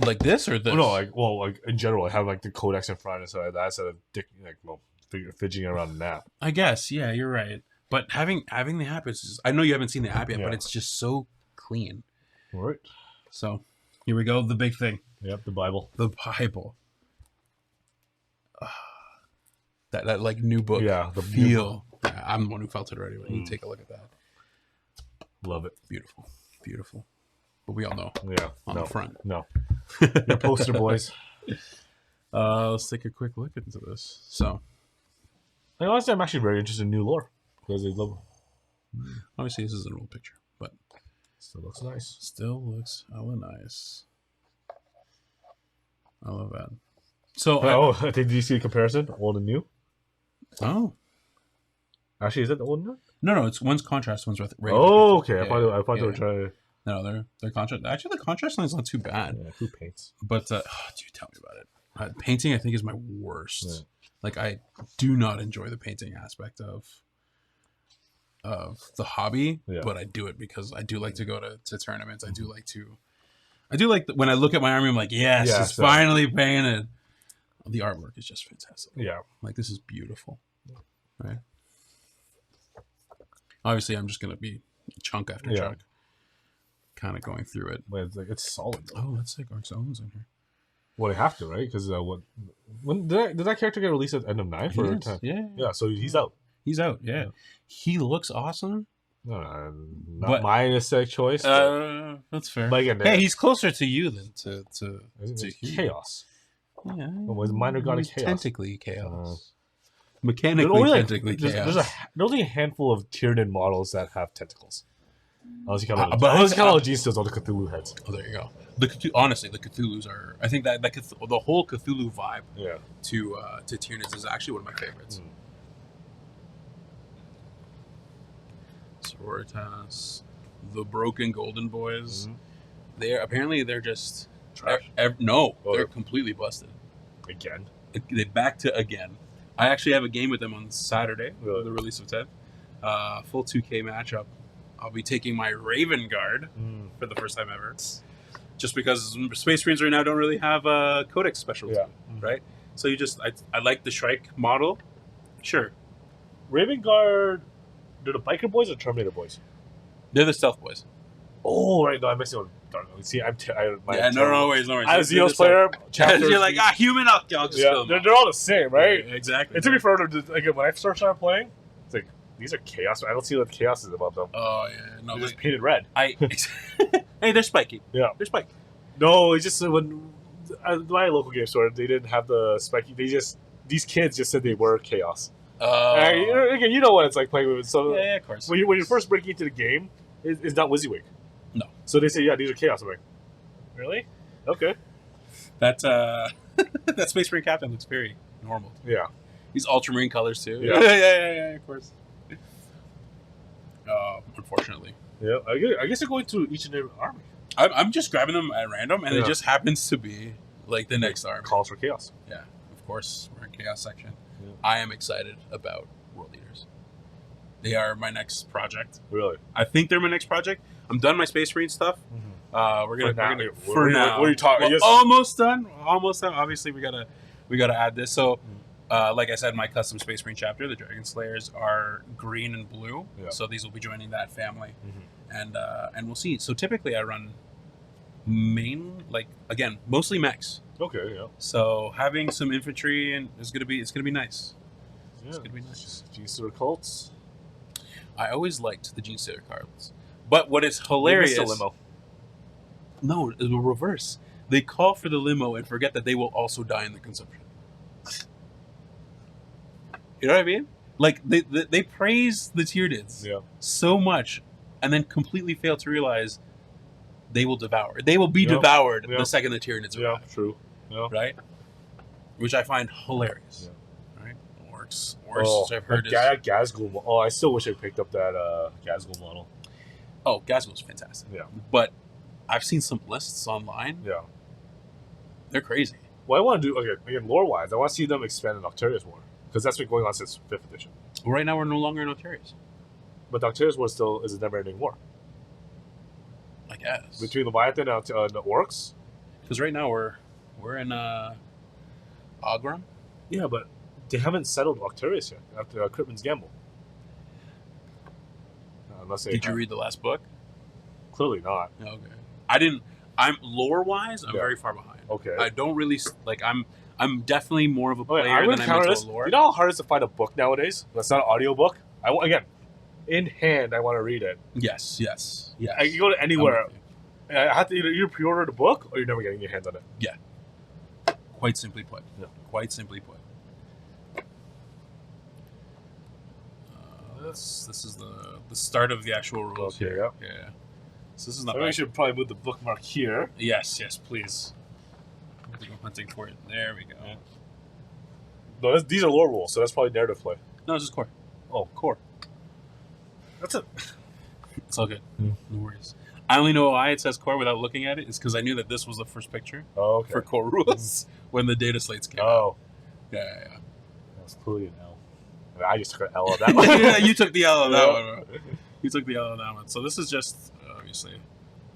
Speaker 1: Like this or this?
Speaker 2: Oh, no, like in general, I have like the codex in front, and so that's a fidgeting around the nap.
Speaker 1: I guess, yeah, you're right. But having the app is just, I know you haven't seen the app yet, but it's just so clean.
Speaker 2: All right.
Speaker 1: So here we go, the big thing.
Speaker 2: Yep, the Bible.
Speaker 1: The Bible. That like new book.
Speaker 2: Yeah, the
Speaker 1: feel. Yeah, I'm the one who felt it already. You take a look at that.
Speaker 2: Love it.
Speaker 1: Beautiful, beautiful. But we all know.
Speaker 2: Yeah.
Speaker 1: On the front.
Speaker 2: No. Your poster boys.
Speaker 1: Let's take a quick look into this. So,
Speaker 2: honestly, I'm actually very interested in new lore because they love.
Speaker 1: Obviously, this is an old picture, but
Speaker 2: still looks nice.
Speaker 1: Still looks hella nice. I love that. So,
Speaker 2: I think, did you see a comparison, old and new?
Speaker 1: Oh,
Speaker 2: actually, is that the old and new?
Speaker 1: No, it's one's contrast, one's regular.
Speaker 2: Oh, okay. I thought they were trying to.
Speaker 1: No, they're contrast. Actually, the contrast line's not too bad.
Speaker 2: Yeah, who paints?
Speaker 1: But dude, tell me about it. Painting, I think, is my worst. Yeah. Like, I do not enjoy the painting aspect of the hobby, but I do it because I do like to go to tournaments. I do like when I look at my army, I'm like, yes, it's finally painted. The artwork is just fantastic.
Speaker 2: Yeah,
Speaker 1: like this is beautiful, right? Obviously, I'm just gonna be chunk after chunk, kind of going through it.
Speaker 2: But it's solid. Though.
Speaker 1: Oh, let's take Arc Zones in here.
Speaker 2: Well, they have to, right? Because when did that character get released at the end of 9 or 10?
Speaker 1: Yeah.
Speaker 2: So he's out.
Speaker 1: He's out. Yeah. He looks awesome.
Speaker 2: Not my aesthetic choice.
Speaker 1: That's fair. But again, hey, he's closer to you than to
Speaker 2: chaos.
Speaker 1: Yeah.
Speaker 2: Was minor god of chaos?
Speaker 1: Technically chaos. Mechanically, technically chaos.
Speaker 2: There's only a handful of Tyranid models that have tentacles. Unless you count all Gene Steals, all the Cthulhu heads.
Speaker 1: Oh, there you go. Honestly, the Cthulhus are. I think that the whole Cthulhu vibe. To Tyranids is actually one of my favorites. Sororitas, the Broken Golden Boys. They're just
Speaker 2: trash.
Speaker 1: They're completely busted.
Speaker 2: Again.
Speaker 1: They back to again. I actually have a game with them on Saturday, the release of 10. Full 2K matchup. I'll be taking my Raven Guard for the first time ever. Just because Space Marines right now don't really have a Codex specialty, right? So I like the Shrike model. Sure.
Speaker 2: Raven Guard, they're the Biker Boys or Terminator Boys?
Speaker 1: They're the Stealth Boys.
Speaker 2: Oh, right. No, I'm missing one. See,
Speaker 1: no worries.
Speaker 2: I was a Xenos player.
Speaker 1: You're like, human, I'll just kill them.
Speaker 2: They're all the same, right?
Speaker 1: Yeah, exactly.
Speaker 2: It took me forever to, when I first started playing, it's like, these are chaos. I don't see what chaos is about them.
Speaker 1: Oh, yeah. No,
Speaker 2: they're just painted red.
Speaker 1: Hey, they're spiky.
Speaker 2: Yeah.
Speaker 1: They're spiky.
Speaker 2: No, it's just when my local game store, they didn't have the spiky. These kids just said they were chaos. You know what it's like playing with some.
Speaker 1: Yeah, of course.
Speaker 2: When you first break into the game, it's not WYSIWYG.
Speaker 1: No.
Speaker 2: So they say, these are chaos. I'm like, really? Okay.
Speaker 1: That Space Marine captain looks very normal.
Speaker 2: Yeah.
Speaker 1: These Ultramarine colors too.
Speaker 2: Yeah.
Speaker 1: yeah, of course. Unfortunately.
Speaker 2: Yeah, I guess they're going through each and every army.
Speaker 1: I'm just grabbing them at random, and it just happens to be like the next army.
Speaker 2: Calls for chaos.
Speaker 1: Yeah, of course. We're in chaos section.
Speaker 2: Yeah.
Speaker 1: I am excited about World Leaders. They are my next project.
Speaker 2: Really?
Speaker 1: I think they're my next project. I'm done my Space Marine stuff. We're gonna
Speaker 2: for now. What are you talking?
Speaker 1: Well, almost done. Obviously, we gotta add this. So, like I said, my custom Space Marine chapter, the Dragon Slayers, are green and blue.
Speaker 2: Yeah.
Speaker 1: So these will be joining that family, and we'll see. So typically, I run mostly mechs.
Speaker 2: Okay. Yeah.
Speaker 1: So having some infantry and it's gonna be nice.
Speaker 2: Yeah.
Speaker 1: It's gonna be nice.
Speaker 2: Genestealer cults.
Speaker 1: I always liked the Genestealer cards, but what is hilarious?
Speaker 2: The limo.
Speaker 1: No, the reverse. They call for the limo and forget that they will also die in the consumption. You know what I mean? Like they praise the Tyranids so much, and then completely fail to realize they will devour. They will be devoured the second the Tyranids arrive.
Speaker 2: Yeah, true. Yeah.
Speaker 1: Right? Which I find hilarious. Yeah. Right? Orcs, which I've heard is...
Speaker 2: Gazgul. Oh, I still wish I picked up that Gazgul model.
Speaker 1: Oh, Gazgul's fantastic.
Speaker 2: Yeah.
Speaker 1: But I've seen some lists online.
Speaker 2: Yeah.
Speaker 1: They're crazy.
Speaker 2: What I want to do, again, lore-wise, I want to see them expand in Noctarius more. Because that's been going on since 5th edition.
Speaker 1: Well, right now, we're no longer in Noctarius.
Speaker 2: But Noctarius War still is a never-ending war.
Speaker 1: I guess.
Speaker 2: Between Leviathan and the orcs?
Speaker 1: Because right now we're in Agram.
Speaker 2: Yeah, but they haven't settled Octarius yet after Cryptman's Gamble. Unless
Speaker 1: Did you read the last book?
Speaker 2: Clearly not.
Speaker 1: Okay. I didn't. I'm lore wise. I'm very far behind.
Speaker 2: Okay.
Speaker 1: I don't really like. I'm definitely more of a player
Speaker 2: I would
Speaker 1: than I'm
Speaker 2: counter
Speaker 1: into
Speaker 2: this.
Speaker 1: a lore.
Speaker 2: You know how hard it is to find a book nowadays? That's not an audio book. Again, in hand. I want to read it.
Speaker 1: Yes. Yeah.
Speaker 2: You go to anywhere. I have to either pre-order the book or you're never getting your hands on it.
Speaker 1: Yeah. Quite simply put.
Speaker 2: Yeah.
Speaker 1: Quite simply put. This is the start of the actual rules.
Speaker 2: Okay.
Speaker 1: Here. Yeah. So this is not.
Speaker 2: We should probably move the bookmark here.
Speaker 1: Yes, please. I have to go hunting for it. There we go.
Speaker 2: Yeah. No, these are lore rules, so that's probably narrative play.
Speaker 1: No, it's just core.
Speaker 2: Oh, core. That's it.
Speaker 1: It's all good. No worries. I only know why it says core without looking at it is because I knew that this was the first picture for core rules when the data slates came out. Yeah.
Speaker 2: That's clearly an L. I just took an L on that one.
Speaker 1: Yeah, you took the L on that one. You took the L on that one. So this is just, obviously,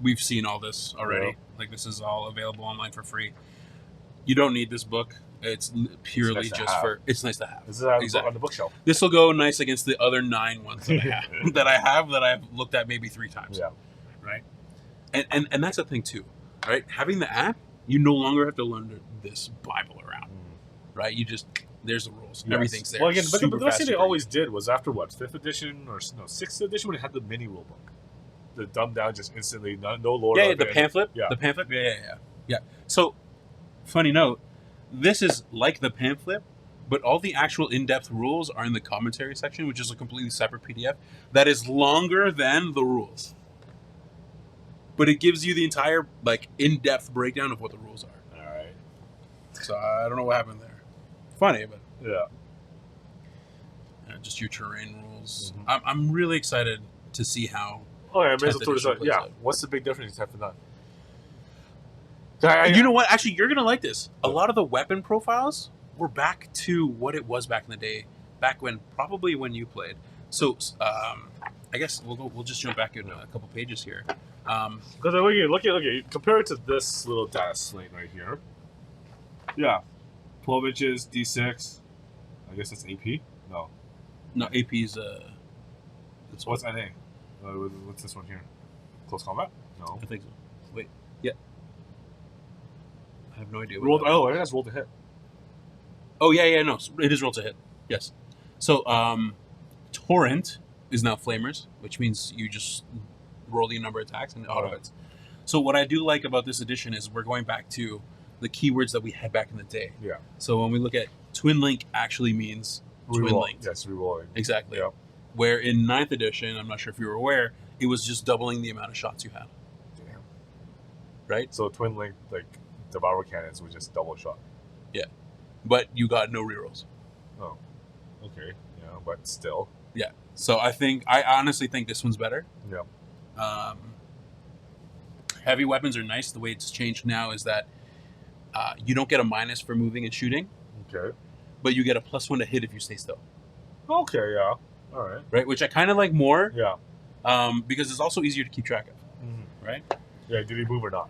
Speaker 1: we've seen all this already.
Speaker 2: Yeah.
Speaker 1: Like, this is all available online for free. You don't need this book. It's purely it's nice to have.
Speaker 2: This is on the bookshelf.
Speaker 1: This will go nice against the other 9 ones that I have that I've looked at maybe 3 times.
Speaker 2: Yeah.
Speaker 1: Right? And that's the thing, too. Right? Having the app, you no longer have to learn this Bible around. Right? You just... There's the rules. Yes. Everything's there.
Speaker 2: Well, again, but the best thing they always did was after 5th edition or 6th edition when it had the mini rule book. The dumbed down just instantly, no lore.
Speaker 1: Yeah, the pamphlet. Yeah. The pamphlet. Yeah. So, funny note, this is like the pamphlet, but all the actual in-depth rules are in the commentary section, which is a completely separate PDF that is longer than the rules. But it gives you the entire in-depth breakdown of what the rules are.
Speaker 2: All right.
Speaker 1: So I don't know what happened there. Funny, but just your terrain rules. Mm-hmm. I'm really excited to see how.
Speaker 2: Oh yeah, I may as well throw this out. Yeah, what's the big difference you have for that?
Speaker 1: You know what? Actually, you're gonna like this. A lot of the weapon profiles were back to what it was back in the day, back when you played. So I guess we'll just jump back in a couple pages here.
Speaker 2: Because look at compare it to this little data slate right here. Yeah. 12 inches, D6. I guess that's AP? No,
Speaker 1: AP's
Speaker 2: what's NA? What's this one here? Close combat? No.
Speaker 1: I think so. Wait. Yeah. I have no idea.
Speaker 2: I think that's roll to hit.
Speaker 1: Oh, yeah, no. It is roll to hit. Yes. So, Torrent is now Flamers, which means you just roll the number of attacks and it auto hits. So what I do like about this edition is we're going back to the keywords that we had back in the day.
Speaker 2: Yeah.
Speaker 1: So when we look at Twin Link actually means Twin Link.
Speaker 2: Yes, rerolling.
Speaker 1: Exactly.
Speaker 2: Yeah.
Speaker 1: Where in 9th edition, I'm not sure if you were aware, it was just doubling the amount of shots you had.
Speaker 2: Damn.
Speaker 1: Right?
Speaker 2: So Twin Link, Devour Cannons was just double shot.
Speaker 1: Yeah. But you got no rerolls.
Speaker 2: Oh. Okay. Yeah, but still.
Speaker 1: Yeah. So I honestly think this one's better.
Speaker 2: Yeah.
Speaker 1: Heavy weapons are nice. The way it's changed now is that you don't get a minus for moving and shooting.
Speaker 2: Okay.
Speaker 1: But you get a +1 to hit if you stay still.
Speaker 2: Okay, yeah. All right.
Speaker 1: Right, which I kind of like more.
Speaker 2: Yeah.
Speaker 1: Because it's also easier to keep track of.
Speaker 2: Mm-hmm.
Speaker 1: Right?
Speaker 2: Yeah, did he move or not?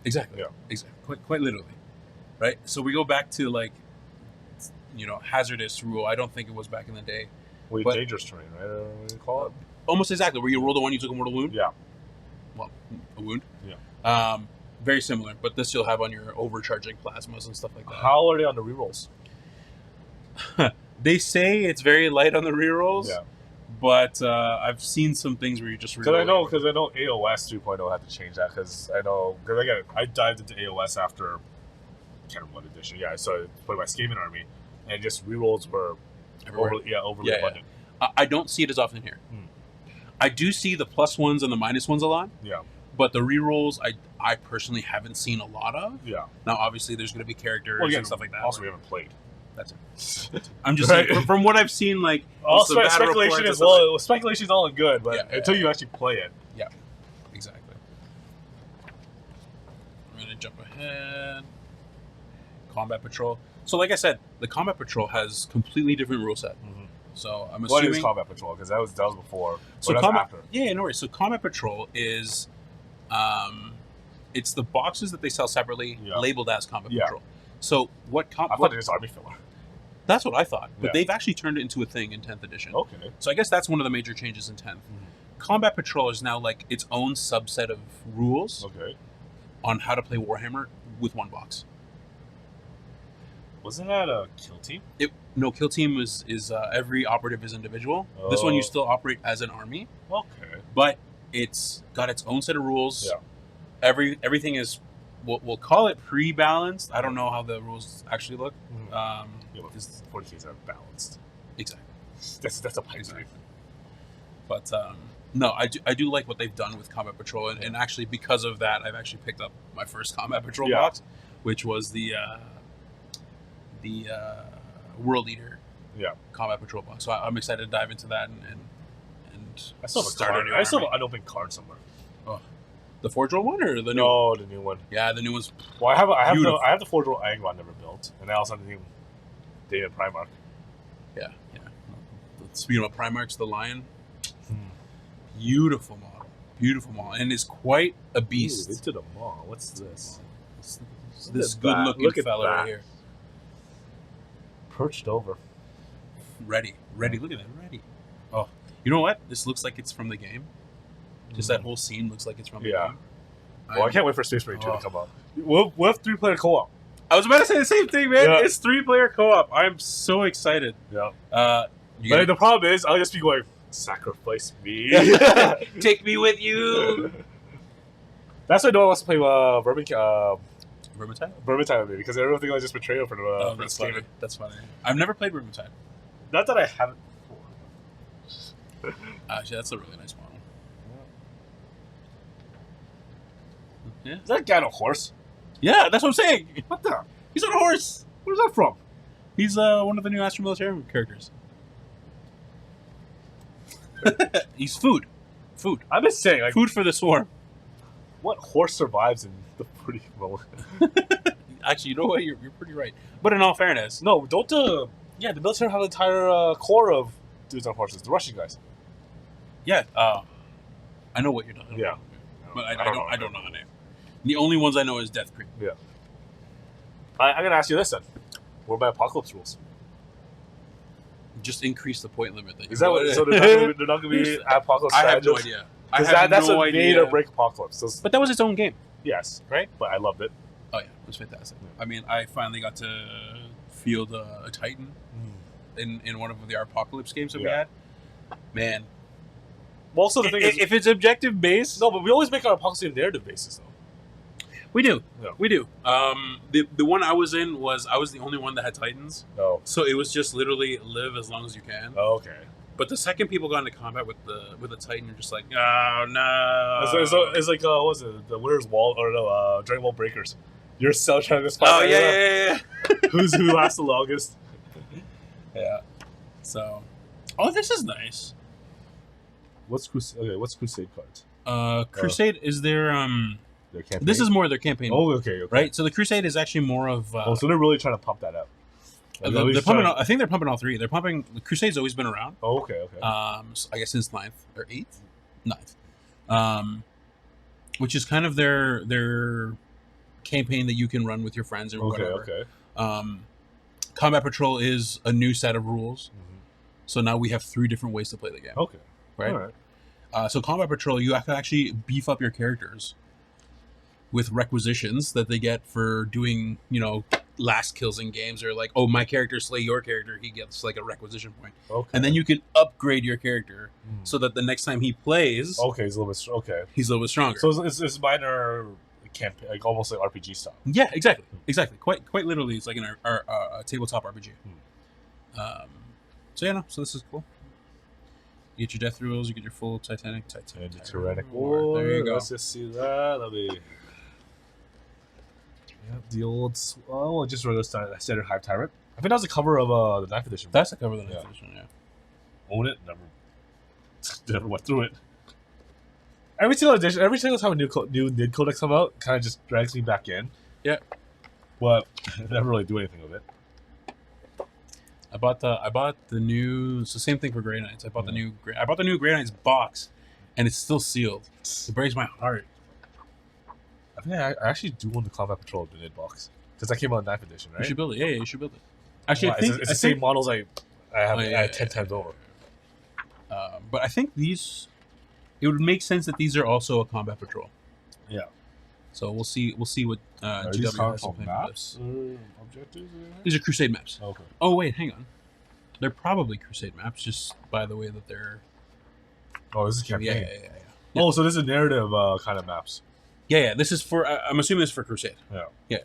Speaker 1: Exactly. Yeah. Exactly. Quite literally. Right? So we go back to hazardous rule. I don't think it was back in the day.
Speaker 2: Well, dangerous terrain, right? What do you call it?
Speaker 1: Almost exactly. Where you rolled a 1, you took a mortal wound?
Speaker 2: Yeah.
Speaker 1: Well, a wound?
Speaker 2: Yeah.
Speaker 1: Very similar, but this you'll have on your overcharging plasmas and stuff like that.
Speaker 2: How are they on the rerolls?
Speaker 1: They say it's very light on the rerolls.
Speaker 2: Yeah.
Speaker 1: But I've seen some things where you just
Speaker 2: because I know AOS 3.0 had to change that because again I dived into AOS after I can't remember what edition. Yeah, so I played my Skaven army and just rerolls were overly abundant.
Speaker 1: I don't see it as often here. I do see the +1s and the -1s a lot.
Speaker 2: Yeah.
Speaker 1: But the rerolls, I personally haven't seen a lot of.
Speaker 2: Yeah.
Speaker 1: Now, obviously, there's going to be characters and stuff like that.
Speaker 2: Also, we haven't played.
Speaker 1: That's it. I'm just saying, from what I've seen,
Speaker 2: all speculation is speculation is all in good, but until you actually play it.
Speaker 1: Yeah. Exactly. I'm going to jump ahead. Combat Patrol. So, like I said, the Combat Patrol has completely different rule set.
Speaker 2: Mm-hmm.
Speaker 1: So I'm assuming.
Speaker 2: What is Combat Patrol? Because that was before.
Speaker 1: So Combat. Yeah, no worries. So Combat Patrol is, it's the boxes that they sell separately, labeled as Combat Patrol. So
Speaker 2: I thought it was Army filler.
Speaker 1: That's what I thought, but they've actually turned it into a thing in 10th edition.
Speaker 2: Okay.
Speaker 1: So I guess that's one of the major changes in 10th. Combat Patrol is now like its own subset of rules on how to play Warhammer with one box.
Speaker 2: Wasn't that a kill team?
Speaker 1: No, kill team is every operative is individual. This one you still operate as an army.
Speaker 2: Okay.
Speaker 1: But it's got its own set of rules. Yeah. Everything is, we'll call it pre-balanced. I don't know how the rules actually look.
Speaker 2: Because 40Ks are balanced.
Speaker 1: Exactly.
Speaker 2: That's a pipe dream.
Speaker 1: But no, I do like what they've done with Combat Patrol, and actually because of that, I've actually picked up my first Combat Patrol box, which was the World Eater Combat Patrol box. So I'm excited to dive into that and
Speaker 2: I still have an unopened card somewhere.
Speaker 1: Oh, the Forge Roll one or the new?
Speaker 2: No, the new one.
Speaker 1: Yeah, the new one's.
Speaker 2: Well, I have the Forge Roll Anglo I never built, and I also have the new David Primarch.
Speaker 1: Yeah. Speaking of Primarchs, the Lion, beautiful model, and is quite a beast.
Speaker 2: Into the mall. What's this?
Speaker 1: This good-looking fella right here,
Speaker 2: perched over,
Speaker 1: ready. Look at that, ready. Oh. You know what? This looks like it's from the game. Just that whole scene looks like it's from the game.
Speaker 2: Well, I can't wait for Space Marine 2 to come out. We'll have 3-player co-op.
Speaker 1: I was about to say the same thing, man. It's 3-player co-op. I'm so excited.
Speaker 2: Yeah. But the problem is, I'll just be going, sacrifice me.
Speaker 1: Take me with you.
Speaker 2: That's why no one wants to play
Speaker 1: Vermintide
Speaker 2: with me, because everyone thinks I just betrayed him for the
Speaker 1: that's funny. That's funny. I've never played Vermintide.
Speaker 2: Not that I haven't.
Speaker 1: Actually, that's a really nice model. Yeah.
Speaker 2: Is that guy on a horse?
Speaker 1: Yeah, that's what I'm saying.
Speaker 2: What the?
Speaker 1: He's on a horse.
Speaker 2: Where's that from?
Speaker 1: He's one of the new Astro Military characters. He's food.
Speaker 2: I'm just saying, like,
Speaker 1: food for the swarm.
Speaker 2: What horse survives in the pretty world?
Speaker 1: Actually, you know what? You're pretty right. But in all fairness,
Speaker 2: no, don't. The military have an entire core of dudes on horses. The Russian guys.
Speaker 1: Yeah, I know what you're talking about. But I don't know the name. The only ones I know is Death Creep.
Speaker 2: Yeah. I'm gonna ask you this then: what about Apocalypse rules?
Speaker 1: Just increase the point limit.
Speaker 2: Is that what? So they're not gonna be Apocalypse.
Speaker 1: I have no idea.
Speaker 2: Because that's no a made or break Apocalypse.
Speaker 1: But that was its own game.
Speaker 2: Yes,
Speaker 1: right.
Speaker 2: But I loved it.
Speaker 1: Oh yeah, it was fantastic. I mean, I finally got to field a Titan in one of the Apocalypse games that we had. Man.
Speaker 2: Well, also the thing is,
Speaker 1: if it's objective based,
Speaker 2: no, but we always make our Apocalypse game narrative basis though.
Speaker 1: We do. Yeah. We do. The one I was in I was the only one that had Titans.
Speaker 2: Oh.
Speaker 1: So it was just literally live as long as you can.
Speaker 2: Oh, okay.
Speaker 1: But the second people got into combat with the Titan, you're just like, oh no.
Speaker 2: It's like what was it? The Winter's Wall or no, Dragon Ball Breakers. You're still trying to spot.
Speaker 1: Oh yeah.
Speaker 2: Who lasts the longest?
Speaker 1: Yeah. So, this is nice.
Speaker 2: What's Crusade cards?
Speaker 1: Crusade is their
Speaker 2: Their campaign?
Speaker 1: This is more their campaign.
Speaker 2: Oh, okay.
Speaker 1: Right. So the Crusade is actually more of.
Speaker 2: So they're really trying to pump that up.
Speaker 1: They're pumping. I think they're pumping all three. They're pumping. The Crusade's always been around.
Speaker 2: Oh, okay.
Speaker 1: So I guess since 9th or 8th, 9th, which is kind of their campaign that you can run with your friends or whatever.
Speaker 2: Okay.
Speaker 1: Combat Patrol is a new set of rules, so now we have 3 different ways to play the game.
Speaker 2: Okay.
Speaker 1: Right. All right. So Combat Patrol, you have to actually beef up your characters with requisitions that they get for doing, last kills in games, or like, oh, my character slay your character, he gets like a requisition point.
Speaker 2: Okay.
Speaker 1: And then you can upgrade your character so that the next time he plays,
Speaker 2: he's a little bit
Speaker 1: stronger.
Speaker 2: So it's minor campaign, like almost like RPG style.
Speaker 1: Yeah, exactly. Quite literally, it's like a tabletop RPG. So this is cool. You get your death rules, you get your full Titanic
Speaker 2: Tyrannic
Speaker 1: War. There you go.
Speaker 2: Let's just see that. Let me. The old, just regular standard Hive Tyrant. I think that was the cover of the 9th edition.
Speaker 1: That's the cover of the 9th edition, yeah.
Speaker 2: Own it. Never went through it. Every single time a new Nid Codex come out, kind of just drags me back in.
Speaker 1: Yeah.
Speaker 2: But I never really do anything with it.
Speaker 1: I bought the new. It's the same thing for Grey Knights. I bought the new Grey Knights box, and it's still sealed. It breaks my heart.
Speaker 2: I think I actually do own the Combat Patrol Minute box because that came out in 9th edition, right?
Speaker 1: You should build it. Yeah, you should build it. Actually, I think
Speaker 2: it's the same models I have
Speaker 1: Oh, yeah,
Speaker 2: 10 times over.
Speaker 1: But I think these, it would make sense that these are also a Combat Patrol.
Speaker 2: Yeah.
Speaker 1: So we'll see what
Speaker 2: Are
Speaker 1: GW
Speaker 2: these
Speaker 1: has to
Speaker 2: powerful
Speaker 1: play with
Speaker 2: maps
Speaker 1: this.
Speaker 2: or objectives?
Speaker 1: These are Crusade maps.
Speaker 2: Okay.
Speaker 1: Oh wait, hang on. They're probably Crusade maps, just by the way that they're.
Speaker 2: Oh, this is campaign.
Speaker 1: Yeah.
Speaker 2: Oh, so this is narrative kind of maps.
Speaker 1: Yeah. This is for. I'm assuming this is for Crusade.
Speaker 2: Yeah.
Speaker 1: Yeah.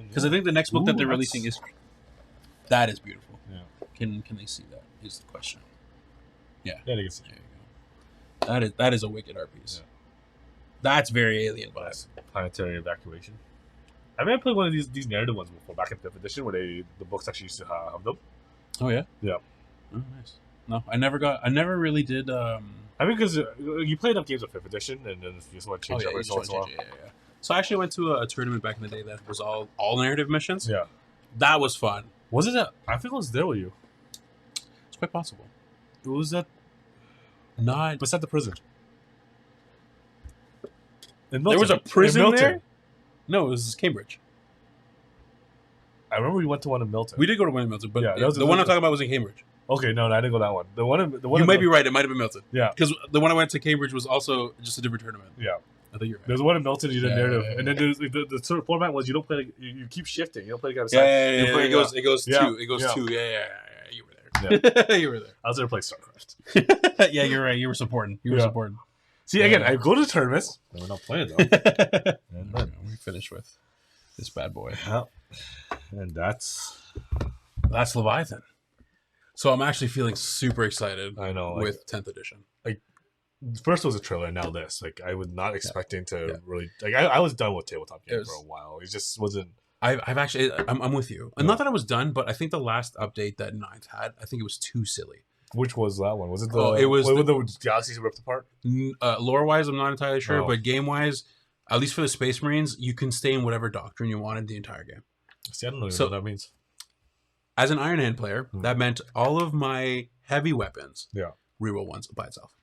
Speaker 1: Because I think the next book that they're releasing is. That is beautiful.
Speaker 2: Yeah.
Speaker 1: Can they see that? Is the question. Yeah.
Speaker 2: Yeah, they can see.
Speaker 1: There you go. That is a wicked art piece.
Speaker 2: Yeah.
Speaker 1: That's very alien vibes.
Speaker 2: Planetary evacuation. I mean, I played one of these narrative ones before, back in 5th edition, where the books actually used to have them.
Speaker 1: Oh yeah.
Speaker 2: Yeah.
Speaker 1: Oh nice. No, I never really did.
Speaker 2: I mean, because you played enough games of 5th edition, and then you just want to change it every once in a while.
Speaker 1: Yeah. So I actually went to a tournament back in the day that was all narrative missions.
Speaker 2: Yeah.
Speaker 1: That was fun.
Speaker 2: Was it? I think I was there with you.
Speaker 1: It's quite possible.
Speaker 2: It was at
Speaker 1: Not.
Speaker 2: beside the prison.
Speaker 1: There was a prison there. No, it was Cambridge.
Speaker 2: I remember we went to one in Milton.
Speaker 1: We did go to one in Milton, but
Speaker 2: Yeah,
Speaker 1: the one I'm talking about was in Cambridge.
Speaker 2: Okay, no, I didn't go that one. The one
Speaker 1: You might be right. It might have been Milton.
Speaker 2: Yeah.
Speaker 1: Because the one I went to Cambridge was also just a different tournament.
Speaker 2: Yeah.
Speaker 1: I think you're right.
Speaker 2: There's one in Milton. You did narrative,
Speaker 1: Yeah.
Speaker 2: and then the sort of format was you don't play. You keep shifting. You don't play the guy beside.
Speaker 1: Yeah.
Speaker 2: You play,
Speaker 1: It goes
Speaker 2: yeah.
Speaker 1: two. It goes
Speaker 2: Yeah.
Speaker 1: two. Yeah. You were there. You were there.
Speaker 2: I was there to play StarCraft.
Speaker 1: Yeah, you're right. You were supporting. You were
Speaker 2: Yeah.
Speaker 1: supporting.
Speaker 2: See, again, I go to tournaments. And we're not playing though.
Speaker 1: And then we finish with this bad boy.
Speaker 2: Yeah. And that's
Speaker 1: Leviathan. So I'm actually feeling super excited.
Speaker 2: I know
Speaker 1: with 10th edition.
Speaker 2: First was a trailer, now this. Like I was not expecting to really. Like I was done with tabletop games for a while. It just wasn't.
Speaker 1: I've actually I'm with you. And not that I was done, but I think the last update that Ninth had, I think it was too silly.
Speaker 2: Which was that one? Was it the?
Speaker 1: Oh, it was
Speaker 2: the galaxies ripped apart.
Speaker 1: Lore wise, I'm not entirely sure,
Speaker 2: Oh.
Speaker 1: but game wise, at least for the Space Marines, you can stay in whatever doctrine you wanted the entire game.
Speaker 2: See, I don't even know what that means.
Speaker 1: As an Iron Hand player, that meant all of my heavy weapons, reroll ones by itself.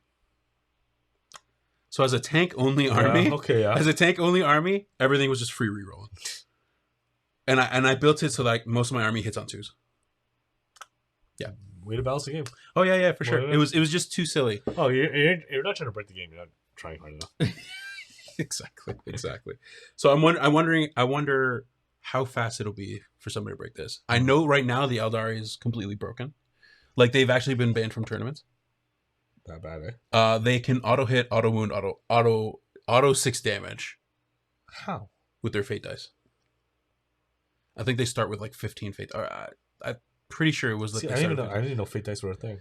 Speaker 1: So as a tank only army, as a tank only army, everything was just free rerolling. And I built it so like most of my army hits on 2s. Yeah.
Speaker 2: Way to balance the game.
Speaker 1: Oh yeah, for sure. It was just too silly.
Speaker 2: Oh, you're not trying to break the game. You're not trying hard enough.
Speaker 1: Exactly. So I wonder how fast it'll be for somebody to break this. I know right now the Eldari is completely broken. Like they've actually been banned from tournaments.
Speaker 2: That bad, eh?
Speaker 1: They can auto hit, auto wound, auto 6 damage.
Speaker 2: How?
Speaker 1: With their fate dice. I think they start with like 15 fate. I'm pretty sure it was like.
Speaker 2: I didn't even know fate dice were a thing.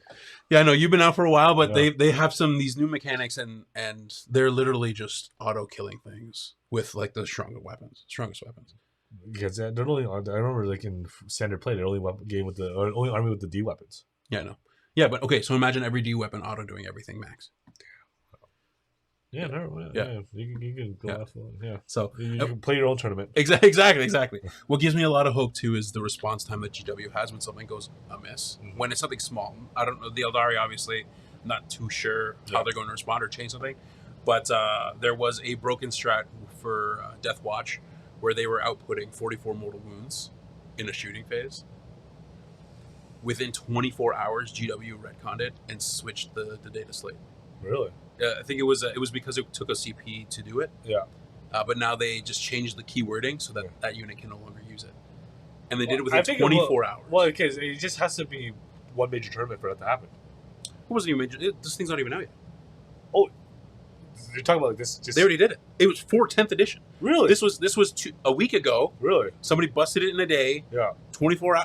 Speaker 1: Yeah, I know you've been out for a while, but they have these new mechanics and they're literally just auto killing things with like the strongest weapons.
Speaker 2: Because they're only. I remember like in standard play, they're only game with the only army with the D weapons.
Speaker 1: Yeah, I know. Yeah, but okay. So imagine every D weapon auto doing everything max.
Speaker 2: Yeah. You can go off. Yeah.
Speaker 1: So
Speaker 2: you can play your own tournament.
Speaker 1: Exactly. What gives me a lot of hope too is the response time that GW has when something goes amiss. Mm-hmm. When it's something small. I don't know. The Eldari, obviously, not too sure how they're going to respond or change something. But there was a broken strat for Death Watch where they were outputting 44 mortal wounds in a shooting phase. Within 24 hours, GW retconned it and switched the data slate.
Speaker 2: Really?
Speaker 1: I think it was because it took a CP to do it.
Speaker 2: Yeah.
Speaker 1: But now they just changed the keywording so that that unit can no longer use it. And they did it within 24 hours.
Speaker 2: Well, because it just has to be one major tournament for that to happen.
Speaker 1: It wasn't even major. This thing's not even out yet.
Speaker 2: Oh, you're talking about like this?
Speaker 1: They already did it. It was for 10th edition.
Speaker 2: Really?
Speaker 1: This was a week ago.
Speaker 2: Really?
Speaker 1: Somebody busted it in a day.
Speaker 2: Yeah.
Speaker 1: 24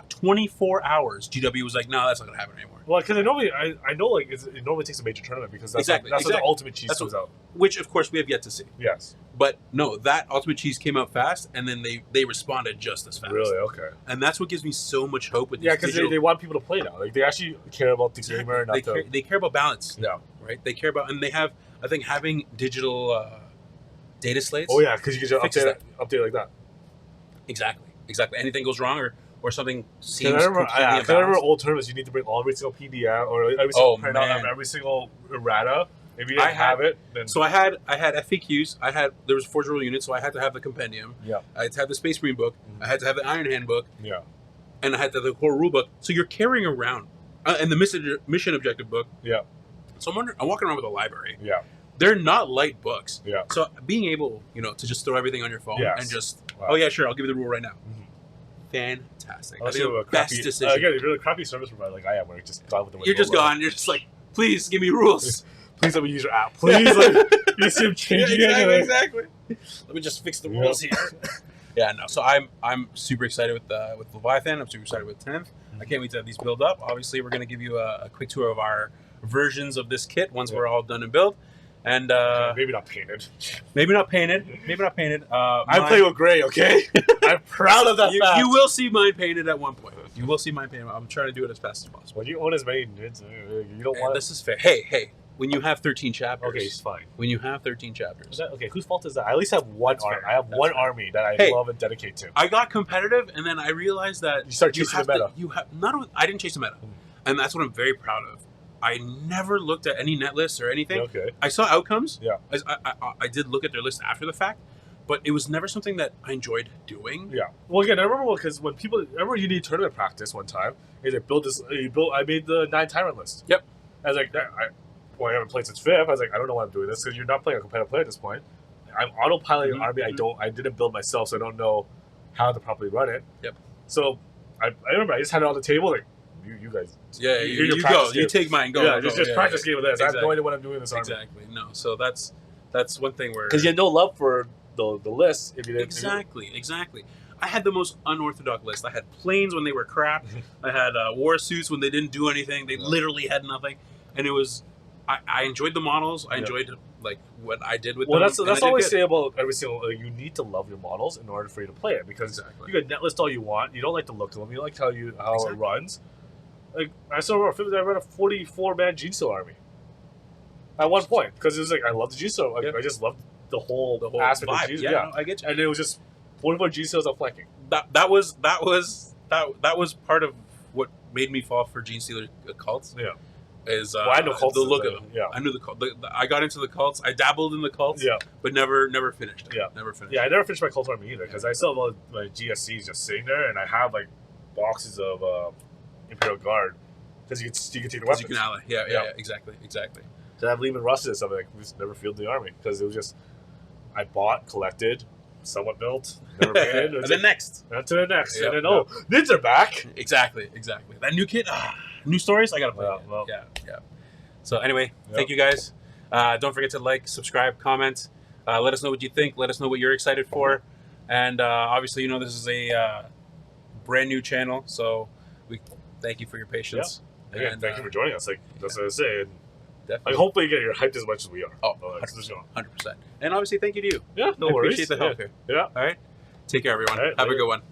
Speaker 1: hours. GW was like, no, that's not going to happen anymore.
Speaker 2: Well, because I know like it normally takes a major tournament because that's when the ultimate cheese comes out.
Speaker 1: Which, of course, we have yet to see.
Speaker 2: Yes.
Speaker 1: But no, that ultimate cheese came out fast, and then they responded just as fast.
Speaker 2: Really? Okay.
Speaker 1: And that's what gives me so much hope with these.
Speaker 2: Yeah, because they want people to play now. Like they actually care about the gamer.
Speaker 1: They care about balance.
Speaker 2: Yeah.
Speaker 1: Right. They care about, and they have. I think having digital data slates.
Speaker 2: Oh yeah, because you can just update like that.
Speaker 1: Exactly. Anything goes wrong or something seems
Speaker 2: completely imbalanced. I remember old tournaments, you need to bring every single PDF or every single printout of every single errata If you didn't have it, then
Speaker 1: so I had FAQs. There was Forge Rule units, so I had to have the compendium.
Speaker 2: Yeah.
Speaker 1: I had to have the Space Marine book. I had to have the Iron Hand book.
Speaker 2: Yeah.
Speaker 1: And I had to have the core rule book. So you're carrying around and the mission objective book.
Speaker 2: Yeah.
Speaker 1: So I'm walking around with a library.
Speaker 2: Yeah.
Speaker 1: They're not light books.
Speaker 2: Yeah.
Speaker 1: So being able, to just throw everything on your phone and just,
Speaker 2: wow.
Speaker 1: oh yeah, sure, I'll give you the rule right now. Fantastic.
Speaker 2: That's
Speaker 1: the best decision.
Speaker 2: Again, if you're a crappy service provider like I am, where you're just gone with the
Speaker 1: You're just gone. You're just like, please give me rules.
Speaker 2: Please let me use your app. Please, like, you see him changing it.
Speaker 1: Exactly. Let me just fix the rules here. Yeah, no. So I'm super excited with Leviathan. I'm super excited with 10th. I can't wait to have these build up. Obviously, we're going to give you a quick tour of our versions of this kit once we're all done and build. And
Speaker 2: maybe not painted.
Speaker 1: Maybe not painted. Maybe not painted.
Speaker 2: I play with gray, okay? I'm proud of that fact.
Speaker 1: You will see mine painted at one point. You will see mine painted. I'm trying to do it as fast as possible.
Speaker 2: When you own as many nids, you don't want.
Speaker 1: This is fair. Hey. When you have 13 chapters.
Speaker 2: Okay, it's fine.
Speaker 1: When you have 13 chapters.
Speaker 2: Okay, whose fault is that? I at least have one army. I have one army that I love and dedicate to.
Speaker 1: I got competitive, and then I realized that
Speaker 2: you start chasing the meta.
Speaker 1: I didn't chase the meta, and that's what I'm very proud of. I never looked at any net lists or anything.
Speaker 2: Okay.
Speaker 1: I saw outcomes.
Speaker 2: Yeah.
Speaker 1: I did look at their list after the fact, but it was never something that I enjoyed doing.
Speaker 2: Yeah. Well, again, I remember because when people you need tournament practice one time. Is I made the 9 tyrant list.
Speaker 1: Yep.
Speaker 2: I was like, I haven't played since 5th. I was like, I don't know why I'm doing this because you're not playing a competitive player at this point. I'm autopiloting an army. I didn't build myself, so I don't know how to properly run it.
Speaker 1: Yep.
Speaker 2: So I remember I just had it on the table like. You guys,
Speaker 1: you go. You take mine. Go.
Speaker 2: Yeah, just practice game with this. Exactly. I have no idea what I'm doing in this army.
Speaker 1: Exactly. No. So that's one thing where
Speaker 2: because you had no love for the list if you didn't.
Speaker 1: Exactly. I had the most unorthodox list. I had planes when they were crap. I had war suits when they didn't do anything. They literally had nothing, and it was. I enjoyed the models. I enjoyed like what I did with them.
Speaker 2: Well, that's all I say about every single. You need to love your models in order for you to play it because you can net list all you want. You don't like the look of them. You like how it runs. Like I saw I ran a 44-man Gene Steel army at one point because it was like I love the Gene Steel. I just loved the whole aspect
Speaker 1: vibe.
Speaker 2: of Gene Steel.
Speaker 1: Yeah, no, I get you.
Speaker 2: And it was just 44 Gene Steels outflanking.
Speaker 1: That was part of what made me fall for Gene Stealer cults.
Speaker 2: Yeah.
Speaker 1: Is
Speaker 2: I know cults
Speaker 1: the look of them.
Speaker 2: Yeah.
Speaker 1: I knew the cult. I got into the cults. I dabbled in the cults.
Speaker 2: Yeah.
Speaker 1: But never finished.
Speaker 2: Yeah.
Speaker 1: Never finished.
Speaker 2: Yeah, I never finished my cult army either because I still have all my GSCs just sitting there, and I have like boxes of Imperial Guard because you can take the weapons.
Speaker 1: You can ally. Yeah. Exactly.
Speaker 2: So I have Lehman Rusted and stuff like we just never fielded the army because it was just I bought, collected, somewhat built, never painted,
Speaker 1: and then next.
Speaker 2: And to the next, and then nids are back.
Speaker 1: Exactly. That new kit, new stories. I gotta play.
Speaker 2: Well,
Speaker 1: yeah. So anyway, thank you guys. Don't forget to like, subscribe, comment. Let us know what you think. Let us know what you're excited for. And obviously, this is a brand new channel, so we thank you for your patience.
Speaker 2: Yeah. Again, thank you for joining us. Like that's what I say.
Speaker 1: Definitely.
Speaker 2: Hopefully, you're hyped as much as we are.
Speaker 1: Oh, 100%. And obviously, thank you to you.
Speaker 2: Yeah, no
Speaker 1: I
Speaker 2: worries.
Speaker 1: appreciate the help here.
Speaker 2: Yeah.
Speaker 1: All right. Take care, everyone.
Speaker 2: All right,
Speaker 1: Have a good one.